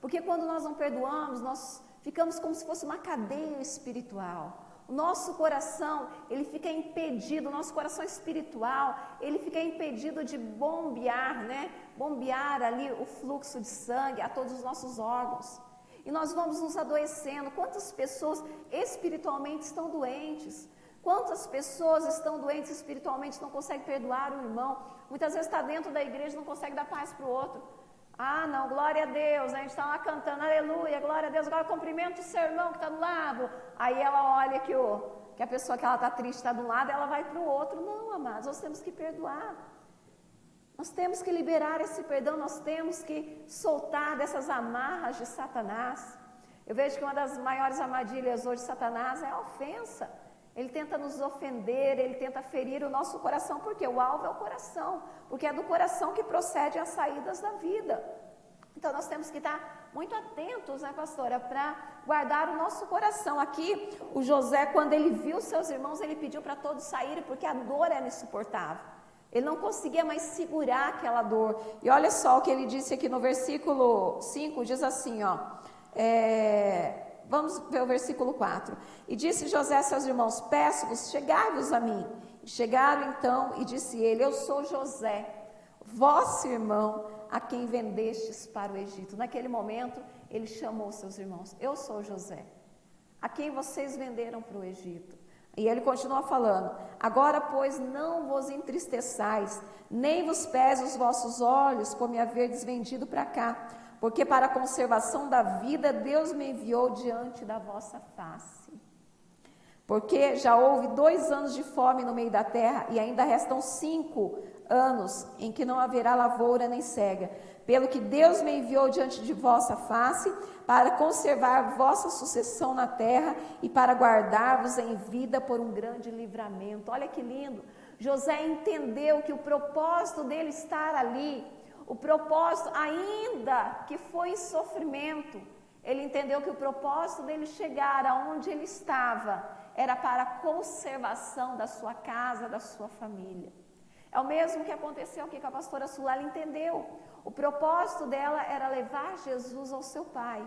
Porque quando nós não perdoamos, nós ficamos como se fosse uma cadeia espiritual. O nosso coração, ele fica impedido, o nosso coração espiritual, ele fica impedido de bombear, né? Bombear ali o fluxo de sangue a todos os nossos órgãos. E nós vamos nos adoecendo. Quantas pessoas espiritualmente estão doentes? Quantas pessoas estão doentes espiritualmente, não conseguem perdoar o irmão? Muitas vezes está dentro da igreja e não consegue dar paz para o outro. Ah, não, glória a Deus, né? A gente está lá cantando, aleluia, glória a Deus, agora cumprimenta o seu irmão que está do lado. Aí ela olha que a pessoa que ela está triste está de um lado, ela vai para o outro. Não, amados, nós temos que perdoar. Nós temos que liberar esse perdão, nós temos que soltar dessas amarras de Satanás. Eu vejo que uma das maiores armadilhas hoje de Satanás é a ofensa. Ele tenta nos ofender, ele tenta ferir o nosso coração, porque o alvo é o coração, porque é do coração que procedem as saídas da vida. Então nós temos que estar muito atentos, né, pastora, para guardar o nosso coração. Aqui, o José, quando ele viu seus irmãos, ele pediu para todos saírem, porque a dor era insuportável. Ele não conseguia mais segurar aquela dor. E olha só o que ele disse aqui no versículo 5, diz assim, ó, vamos ver o versículo 4. E disse José a seus irmãos, peço-vos, chegai-vos a mim. E chegaram então, e disse ele, eu sou José, vosso irmão, a quem vendestes para o Egito. Naquele momento, ele chamou seus irmãos, eu sou José, a quem vocês venderam para o Egito. E ele continua falando, agora, pois, não vos entristeçais, nem vos pese os vossos olhos por me haverdes vendido para cá, porque para a conservação da vida Deus me enviou diante da vossa face. Porque já houve 2 anos de fome no meio da terra e ainda restam 5 anos em que não haverá lavoura nem cega. Pelo que Deus me enviou diante de vossa face para conservar vossa sucessão na terra e para guardar-vos em vida por um grande livramento. Olha que lindo! José entendeu que o propósito dele estar ali, o propósito, ainda que foi em sofrimento, ele entendeu que o propósito dele chegar aonde ele estava era para a conservação da sua casa, da sua família. É o mesmo que aconteceu aqui com a pastora Sula, ela entendeu. O propósito dela era levar Jesus ao seu pai,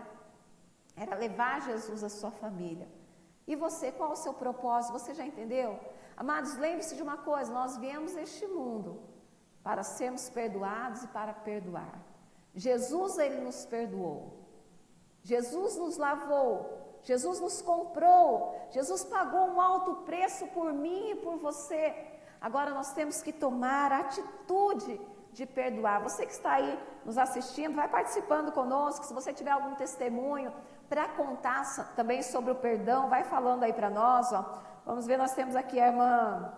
era levar Jesus à sua família. E você, qual o seu propósito? Você já entendeu? Amados, lembre-se de uma coisa, nós viemos neste mundo para sermos perdoados e para perdoar. Jesus, ele nos perdoou. Jesus nos lavou. Jesus nos comprou. Jesus pagou um alto preço por mim e por você. Agora nós temos que tomar a atitude de perdoar. Você que está aí nos assistindo, vai participando conosco. Se você tiver algum testemunho para contar também sobre o perdão, vai falando aí para nós. Ó. Vamos ver, nós temos aqui a irmã...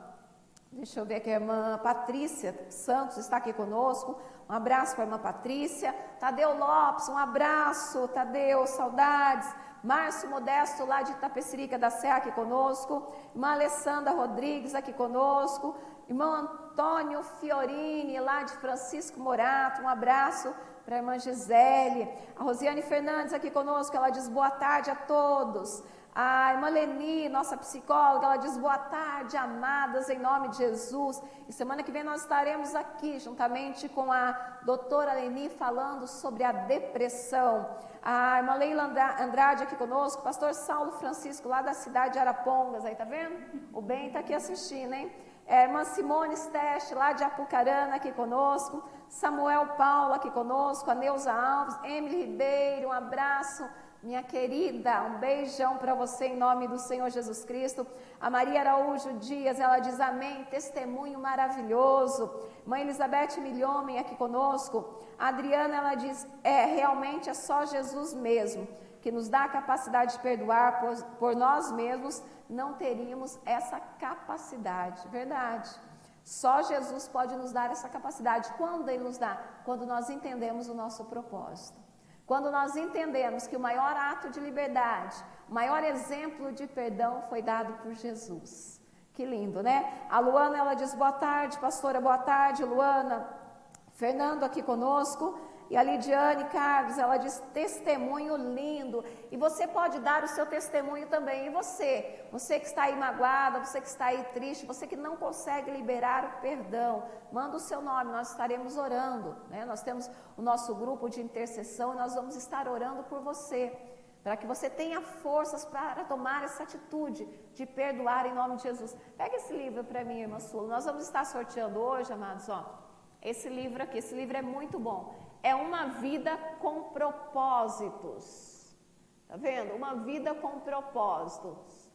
Deixa eu ver aqui, a irmã Patrícia Santos está aqui conosco. Um abraço para a irmã Patrícia. Tadeu Lopes, um abraço. Tadeu, saudades. Márcio Modesto, lá de Itapecerica da Serra, aqui conosco. Irmã Alessandra Rodrigues, aqui conosco. Irmão Antônio Fiorini, lá de Francisco Morato. Um abraço para a irmã Gisele. A Rosiane Fernandes, aqui conosco, ela diz boa tarde a todos. A irmã Leni, nossa psicóloga, ela diz boa tarde, amadas, em nome de Jesus. E semana que vem nós estaremos aqui, juntamente com a doutora Leni, falando sobre a depressão. A irmã Leila Andrade aqui conosco, pastor Saulo Francisco, lá da cidade de Arapongas, aí tá vendo? O bem está aqui assistindo, hein? A irmã Simone Steste, lá de Apucarana, aqui conosco. Samuel Paulo aqui conosco, a Neuza Alves, Emily Ribeiro, um abraço. Minha querida, um beijão para você em nome do Senhor Jesus Cristo. A Maria Araújo Dias, ela diz amém, testemunho maravilhoso. Mãe Elizabeth Milhomem aqui conosco. A Adriana, ela diz, realmente é só Jesus mesmo, que nos dá a capacidade de perdoar, pois por nós mesmos não teríamos essa capacidade, verdade. Só Jesus pode nos dar essa capacidade. Quando Ele nos dá? Quando nós entendemos o nosso propósito. Quando nós entendemos que o maior ato de liberdade, o maior exemplo de perdão foi dado por Jesus. Que lindo, né? A Luana, ela diz, boa tarde, pastora, boa tarde, Luana. Fernando aqui conosco. E a Lidiane Carlos, ela diz, testemunho lindo. E você pode dar o seu testemunho também. E você? Você que está aí magoada, você que está aí triste, você que não consegue liberar o perdão, manda o seu nome, nós estaremos orando, né? Nós temos o nosso grupo de intercessão e nós vamos estar orando por você, para que você tenha forças para tomar essa atitude de perdoar em nome de Jesus. Pega esse livro para mim, irmã Sula. Nós vamos estar sorteando hoje, amados, ó, esse livro aqui. Esse livro é muito bom. É uma vida com propósitos. Tá vendo? Uma vida com propósitos.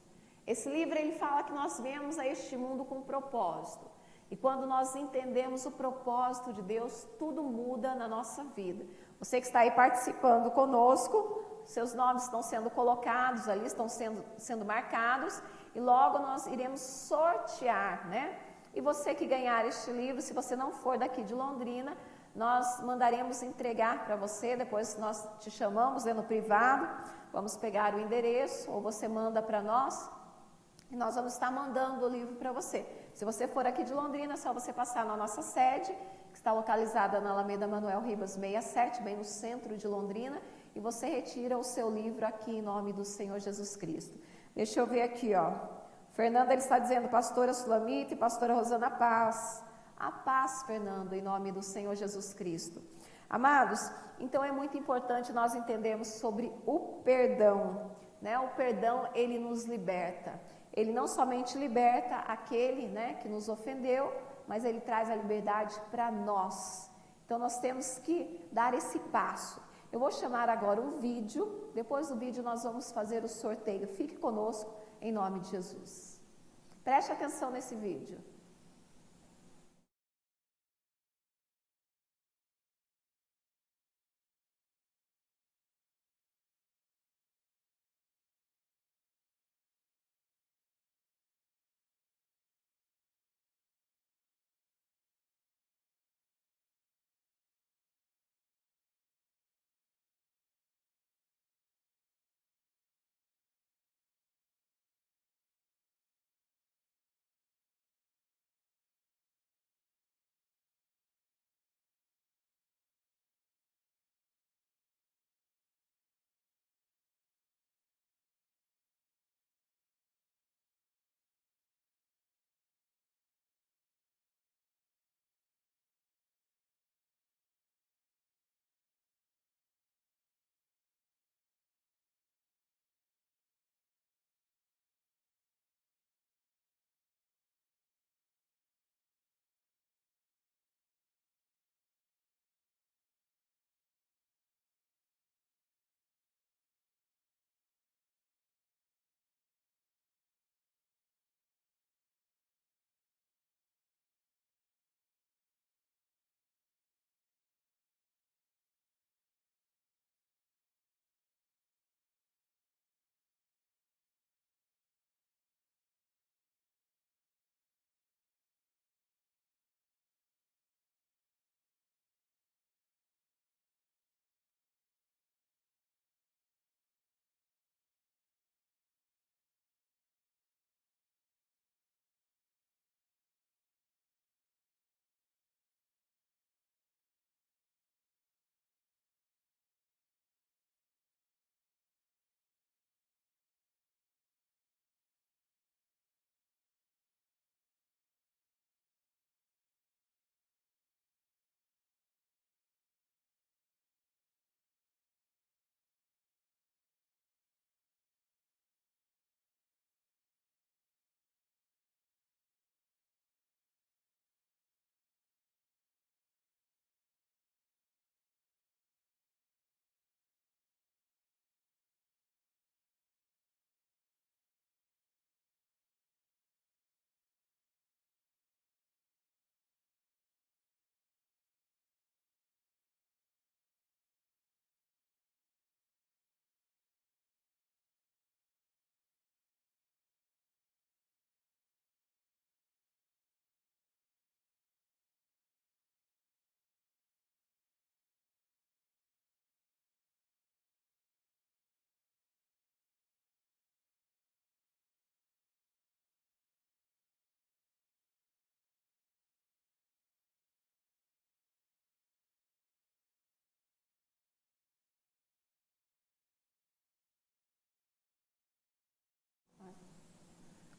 Esse livro, ele fala que nós viemos a este mundo com propósito. E quando nós entendemos o propósito de Deus, tudo muda na nossa vida. Você que está aí participando conosco, seus nomes estão sendo colocados ali, estão sendo marcados, e logo nós iremos sortear, né? E você que ganhar este livro, se você não for daqui de Londrina, nós mandaremos entregar para você, depois nós te chamamos no privado, vamos pegar o endereço, ou você manda para nós, e nós vamos estar mandando o livro para você. Se você for aqui de Londrina, é só você passar na nossa sede, que está localizada na Alameda Manuel Ribas 67, bem no centro de Londrina, e você retira o seu livro aqui em nome do Senhor Jesus Cristo. Deixa eu ver aqui, ó. Fernanda, ele está dizendo, pastora Sulamita e pastora Rosana Paz. A paz, Fernando, em nome do Senhor Jesus Cristo. Amados, então é muito importante nós entendermos sobre o perdão, né? O perdão, ele nos liberta. Ele não somente liberta aquele, né, que nos ofendeu, mas ele traz a liberdade para nós. Então nós temos que dar esse passo. Eu vou chamar agora um vídeo, depois do vídeo nós vamos fazer o sorteio. Fique conosco, em nome de Jesus. Preste atenção nesse vídeo.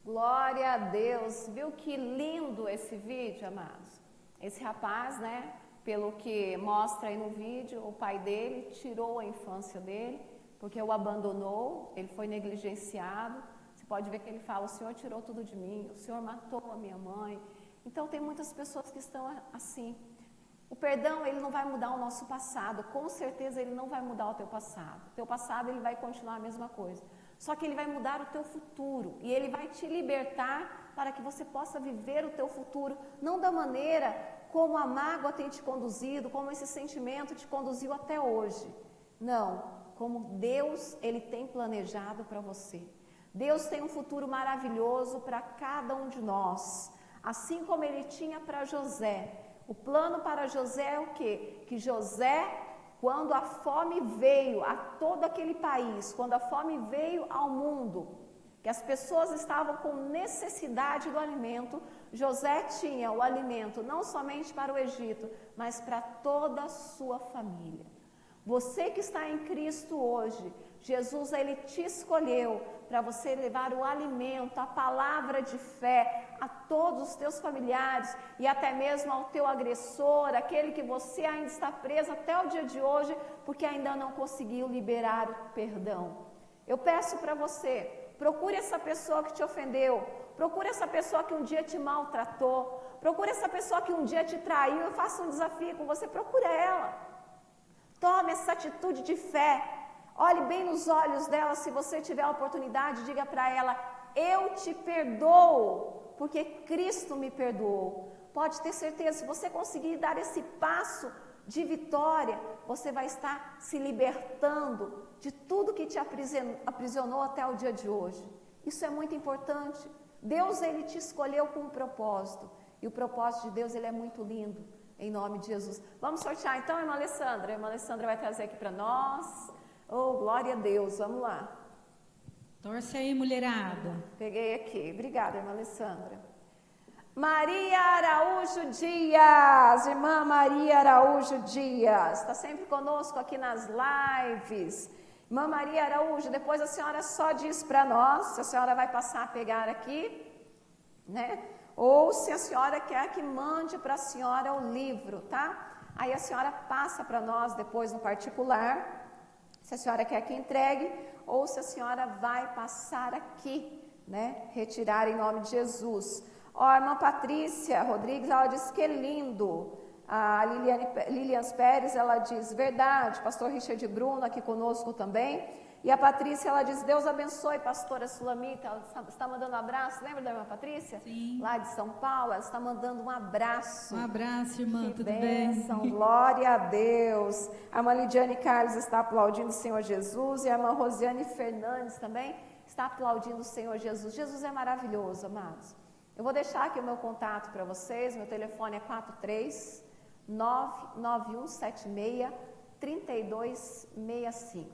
Glória a Deus. Viu que lindo esse vídeo, amados? Esse rapaz, né, pelo que mostra aí no vídeo, o pai dele tirou a infância dele, porque o abandonou, ele foi negligenciado. Você pode ver que ele fala, o Senhor tirou tudo de mim, o Senhor matou a minha mãe. Então tem muitas pessoas que estão assim. O perdão, ele não vai mudar o nosso passado, com certeza ele não vai mudar o teu passado. O teu passado, ele vai continuar a mesma coisa. Só que ele vai mudar o teu futuro e ele vai te libertar para que você possa viver o teu futuro, não da maneira como a mágoa tem te conduzido, como esse sentimento te conduziu até hoje. Não, como Deus, ele tem planejado para você. Deus tem um futuro maravilhoso para cada um de nós, assim como ele tinha para José. O plano para José é o quê? Que José, quando a fome veio a todo aquele país, quando a fome veio ao mundo, que as pessoas estavam com necessidade do alimento, José tinha o alimento não somente para o Egito, mas para toda a sua família. Você que está em Cristo hoje, Jesus, ele te escolheu para você levar o alimento, a palavra de fé a todos os teus familiares e até mesmo ao teu agressor, aquele que você ainda está preso até o dia de hoje, porque ainda não conseguiu liberar o perdão. Eu peço para você, procure essa pessoa que te ofendeu, procure essa pessoa que um dia te maltratou, procure essa pessoa que um dia te traiu. Eu faço um desafio com você, procure ela. Tome essa atitude de fé. Olhe bem nos olhos dela, se você tiver a oportunidade, diga para ela, eu te perdoo, porque Cristo me perdoou. Pode ter certeza, se você conseguir dar esse passo de vitória, você vai estar se libertando de tudo que te aprisionou até o dia de hoje. Isso é muito importante. Deus, ele te escolheu com um propósito, e o propósito de Deus, ele é muito lindo, em nome de Jesus. Vamos sortear então, irmã Alessandra? A irmã Alessandra vai trazer aqui para nós. Oh, glória a Deus, vamos lá. Torce aí, mulherada. Peguei aqui, obrigada, irmã Alessandra. Maria Araújo Dias, irmã Maria Araújo Dias, está sempre conosco aqui nas lives. Irmã Maria Araújo, depois a senhora só diz para nós, se a senhora vai passar a pegar aqui, né? Ou se a senhora quer que mande para a senhora o livro, tá? Aí a senhora passa para nós depois no particular, se a senhora quer que entregue, ou se a senhora vai passar aqui, né? Retirar em nome de Jesus. Ó, a irmã Patrícia Rodrigues, ela diz que lindo. A Lilian Pérez, ela diz, verdade. Pastor Richard Bruno aqui conosco também. E a Patrícia, ela diz, Deus abençoe, pastora Sulamita. Ela está mandando um abraço, lembra da irmã Patrícia? Sim. Lá de São Paulo, ela está mandando um abraço. Um abraço, irmã, Que tudo bênção, bem? glória a Deus. A irmã Lidiane Carlos está aplaudindo o Senhor Jesus. E a irmã Rosiane Fernandes também está aplaudindo o Senhor Jesus. Jesus é maravilhoso, amados. Eu vou deixar aqui o meu contato para vocês. Meu telefone é 43991763265.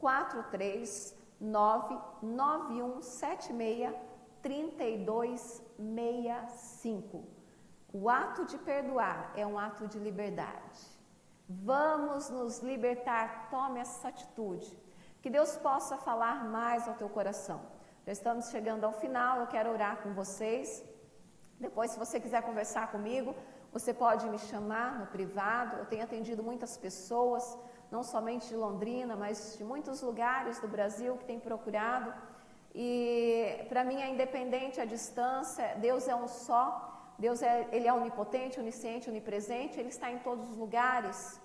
43991763265. O ato de perdoar é um ato de liberdade. Vamos nos libertar, tome essa atitude. Que Deus possa falar mais ao teu coração. Já estamos chegando ao final, eu quero orar com vocês. Depois, se você quiser conversar comigo, você pode me chamar no privado. Eu tenho atendido muitas pessoas, não somente de Londrina, mas de muitos lugares do Brasil que têm procurado. E para mim é independente a distância, Deus é um só. Deus ele é onipotente, onisciente, onipresente, Ele está em todos os lugares.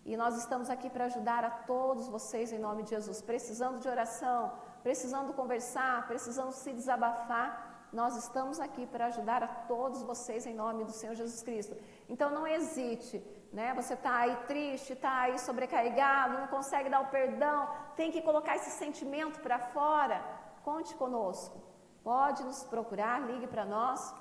E nós estamos aqui para ajudar a todos vocês em nome de Jesus. Precisando de oração, precisando conversar, precisando se desabafar, nós estamos aqui para ajudar a todos vocês em nome do Senhor Jesus Cristo. Então não hesite, né? Você está aí triste, está aí sobrecarregado, não consegue dar o perdão, tem que colocar esse sentimento para fora. Conte conosco, pode nos procurar, ligue para nós.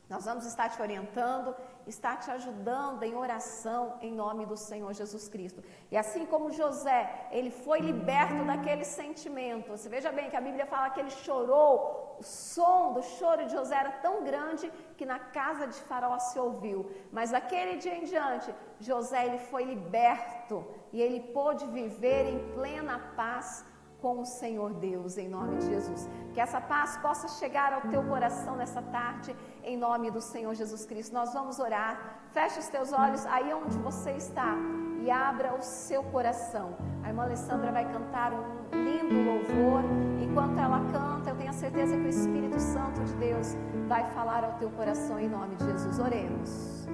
Nós vamos estar te orientando, estar te ajudando em oração em nome do Senhor Jesus Cristo. E assim como José, ele foi liberto daquele sentimento. Você veja bem que a Bíblia fala que ele chorou, o som do choro de José era tão grande que na casa de Faraó se ouviu. Mas daquele dia em diante, José ele foi liberto e ele pôde viver em plena paz com o Senhor Deus, em nome de Jesus. Que essa paz possa chegar ao teu coração nessa tarde, em nome do Senhor Jesus Cristo. Nós vamos orar. Feche os teus olhos aí onde você está e abra o seu coração. A irmã Alessandra vai cantar um lindo louvor. Enquanto ela canta, eu tenho a certeza que o Espírito Santo de Deus vai falar ao teu coração, em nome de Jesus. Oremos.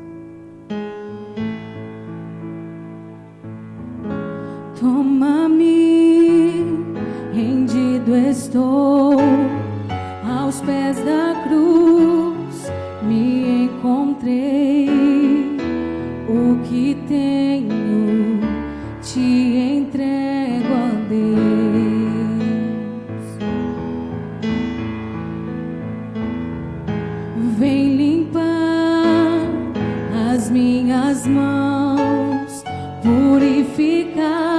Toma-me, rendido estou aos pés da cruz, me encontrei, o que tenho te entrego a Deus. Vem limpar as minhas mãos, purificar.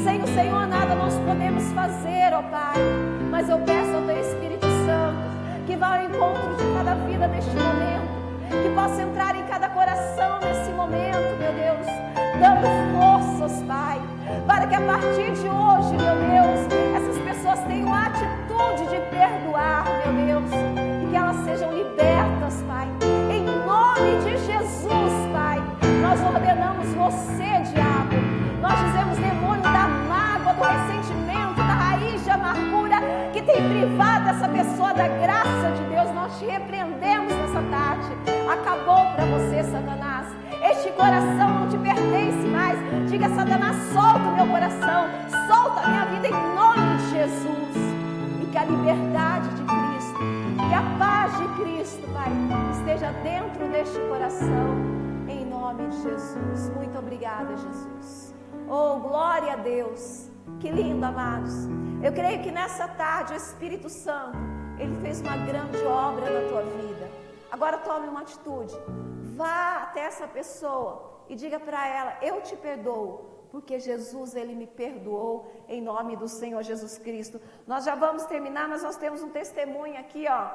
Sem o Senhor nada nós podemos fazer, ó Pai, mas eu peço ao Teu Espírito Santo que vá ao encontro de cada vida neste momento, que possa entrar em cada coração nesse momento, meu Deus, dando forças, Pai, para que a partir de hoje, meu Deus, essas pessoas tenham a atitude de perdoar, meu Deus, e que elas sejam libertas, Pai, em nome de Jesus, Pai. Nós ordenamos você, diabo, nós dizemos demônio da mágoa, do ressentimento, da raiz de amargura que tem privado essa pessoa da graça de Deus, nós te repreendemos nessa tarde. Acabou para você, Satanás. Este coração não te pertence mais. Diga, Satanás, solta o meu coração, solta a minha vida em nome de Jesus. E que a liberdade de Cristo, que a paz de Cristo, Pai, esteja dentro deste coração, em nome de Jesus. Muito obrigada, Jesus. Oh, glória a Deus. Que lindo, amados. Eu creio que nessa tarde o Espírito Santo, Ele fez uma grande obra na tua vida. Agora tome uma atitude. Vá até essa pessoa e diga para ela: eu te perdoo, porque Jesus, Ele me perdoou, em nome do Senhor Jesus Cristo. Nós já vamos terminar, mas nós temos um testemunho aqui, ó.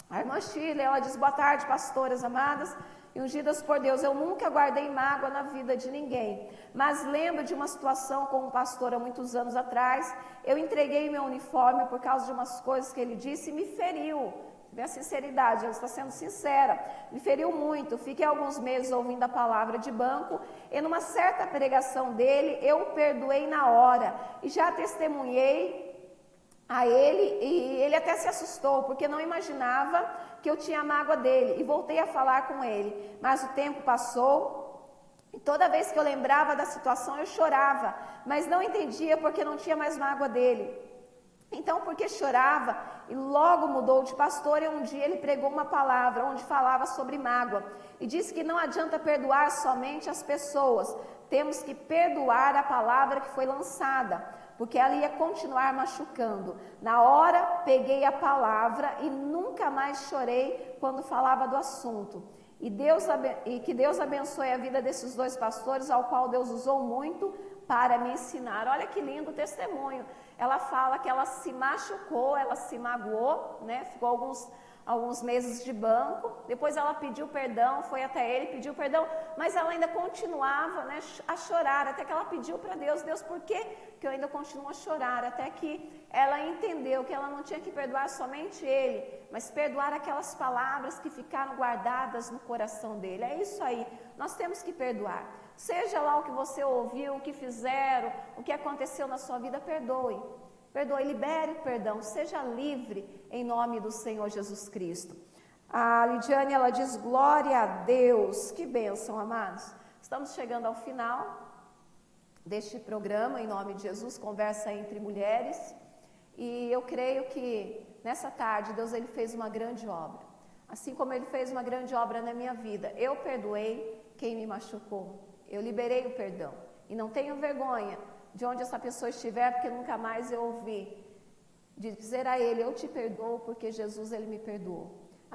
A irmã Shirley, ela diz: boa tarde, pastoras amadas e ungidas por Deus. Eu nunca guardei mágoa na vida de ninguém, mas lembro de uma situação com um pastor há muitos anos atrás. Eu entreguei meu uniforme por causa de umas coisas que ele disse e me feriu. Vê a sinceridade, ela está sendo sincera, me feriu muito. Fiquei alguns meses ouvindo a palavra de banco e numa certa pregação dele, eu o perdoei na hora e já testemunhei a ele, e ele até se assustou, porque não imaginava que eu tinha mágoa dele, e voltei a falar com ele, mas o tempo passou, e toda vez que eu lembrava da situação eu chorava, mas não entendia porque não tinha mais mágoa dele. Então, porque chorava, e logo mudou de pastor, e um dia ele pregou uma palavra onde falava sobre mágoa, e disse que não adianta perdoar somente as pessoas, temos que perdoar a palavra que foi lançada, porque ela ia continuar machucando. Na hora, peguei a palavra e nunca mais chorei quando falava do assunto. E que Deus abençoe a vida desses dois pastores, ao qual Deus usou muito para me ensinar. Olha que lindo testemunho. Ela fala que ela se machucou, ela se magoou, né? Ficou alguns meses de banco, depois ela pediu perdão, foi até ele, pediu perdão, mas ela ainda continuava, né, a chorar, até que ela pediu para Deus: Deus, por que eu ainda continuo a chorar? Até que ela entendeu que ela não tinha que perdoar somente ele, mas perdoar aquelas palavras que ficaram guardadas no coração dele. É isso aí, nós temos que perdoar, seja lá o que você ouviu, o que fizeram, o que aconteceu na sua vida, perdoe. Perdoe, libere o perdão, seja livre em nome do Senhor Jesus Cristo. A Lidiane, ela diz: glória a Deus, que bênção, amados. Estamos chegando ao final deste programa, em nome de Jesus, Conversa entre Mulheres. E eu creio que nessa tarde Deus, Ele fez uma grande obra. Assim como Ele fez uma grande obra na minha vida, eu perdoei quem me machucou, eu liberei o perdão. E não tenho vergonha de onde essa pessoa estiver, porque nunca mais eu ouvi, de dizer a ele: eu te perdoo, porque Jesus, Ele me perdoou.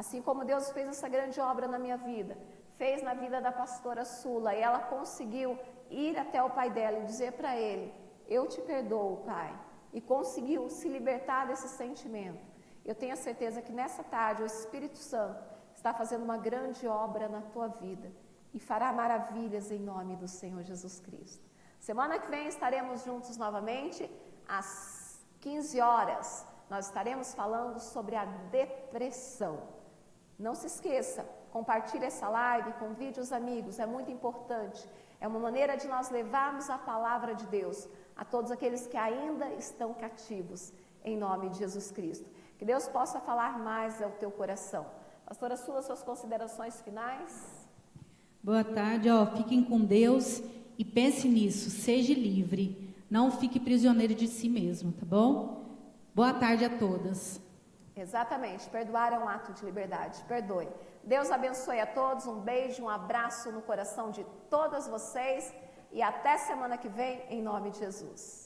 Assim como Deus fez essa grande obra na minha vida, fez na vida da pastora Sula, e ela conseguiu ir até o pai dela e dizer para ele: eu te perdoo, pai, e conseguiu se libertar desse sentimento. Eu tenho a certeza que nessa tarde o Espírito Santo está fazendo uma grande obra na tua vida e fará maravilhas em nome do Senhor Jesus Cristo. Semana que vem estaremos juntos novamente, às 15 horas. Nós estaremos falando sobre a depressão. Não se esqueça, compartilhe essa live, convide os amigos, é muito importante. É uma maneira de nós levarmos a palavra de Deus a todos aqueles que ainda estão cativos, em nome de Jesus Cristo. Que Deus possa falar mais ao teu coração. Pastora Sula, suas considerações finais? Boa tarde, fiquem com Deus. E pense nisso, seja livre, não fique prisioneiro de si mesmo, tá bom? Boa tarde a todas. Exatamente, perdoar é um ato de liberdade, perdoe. Deus abençoe a todos, um beijo, um abraço no coração de todas vocês e até semana que vem, em nome de Jesus.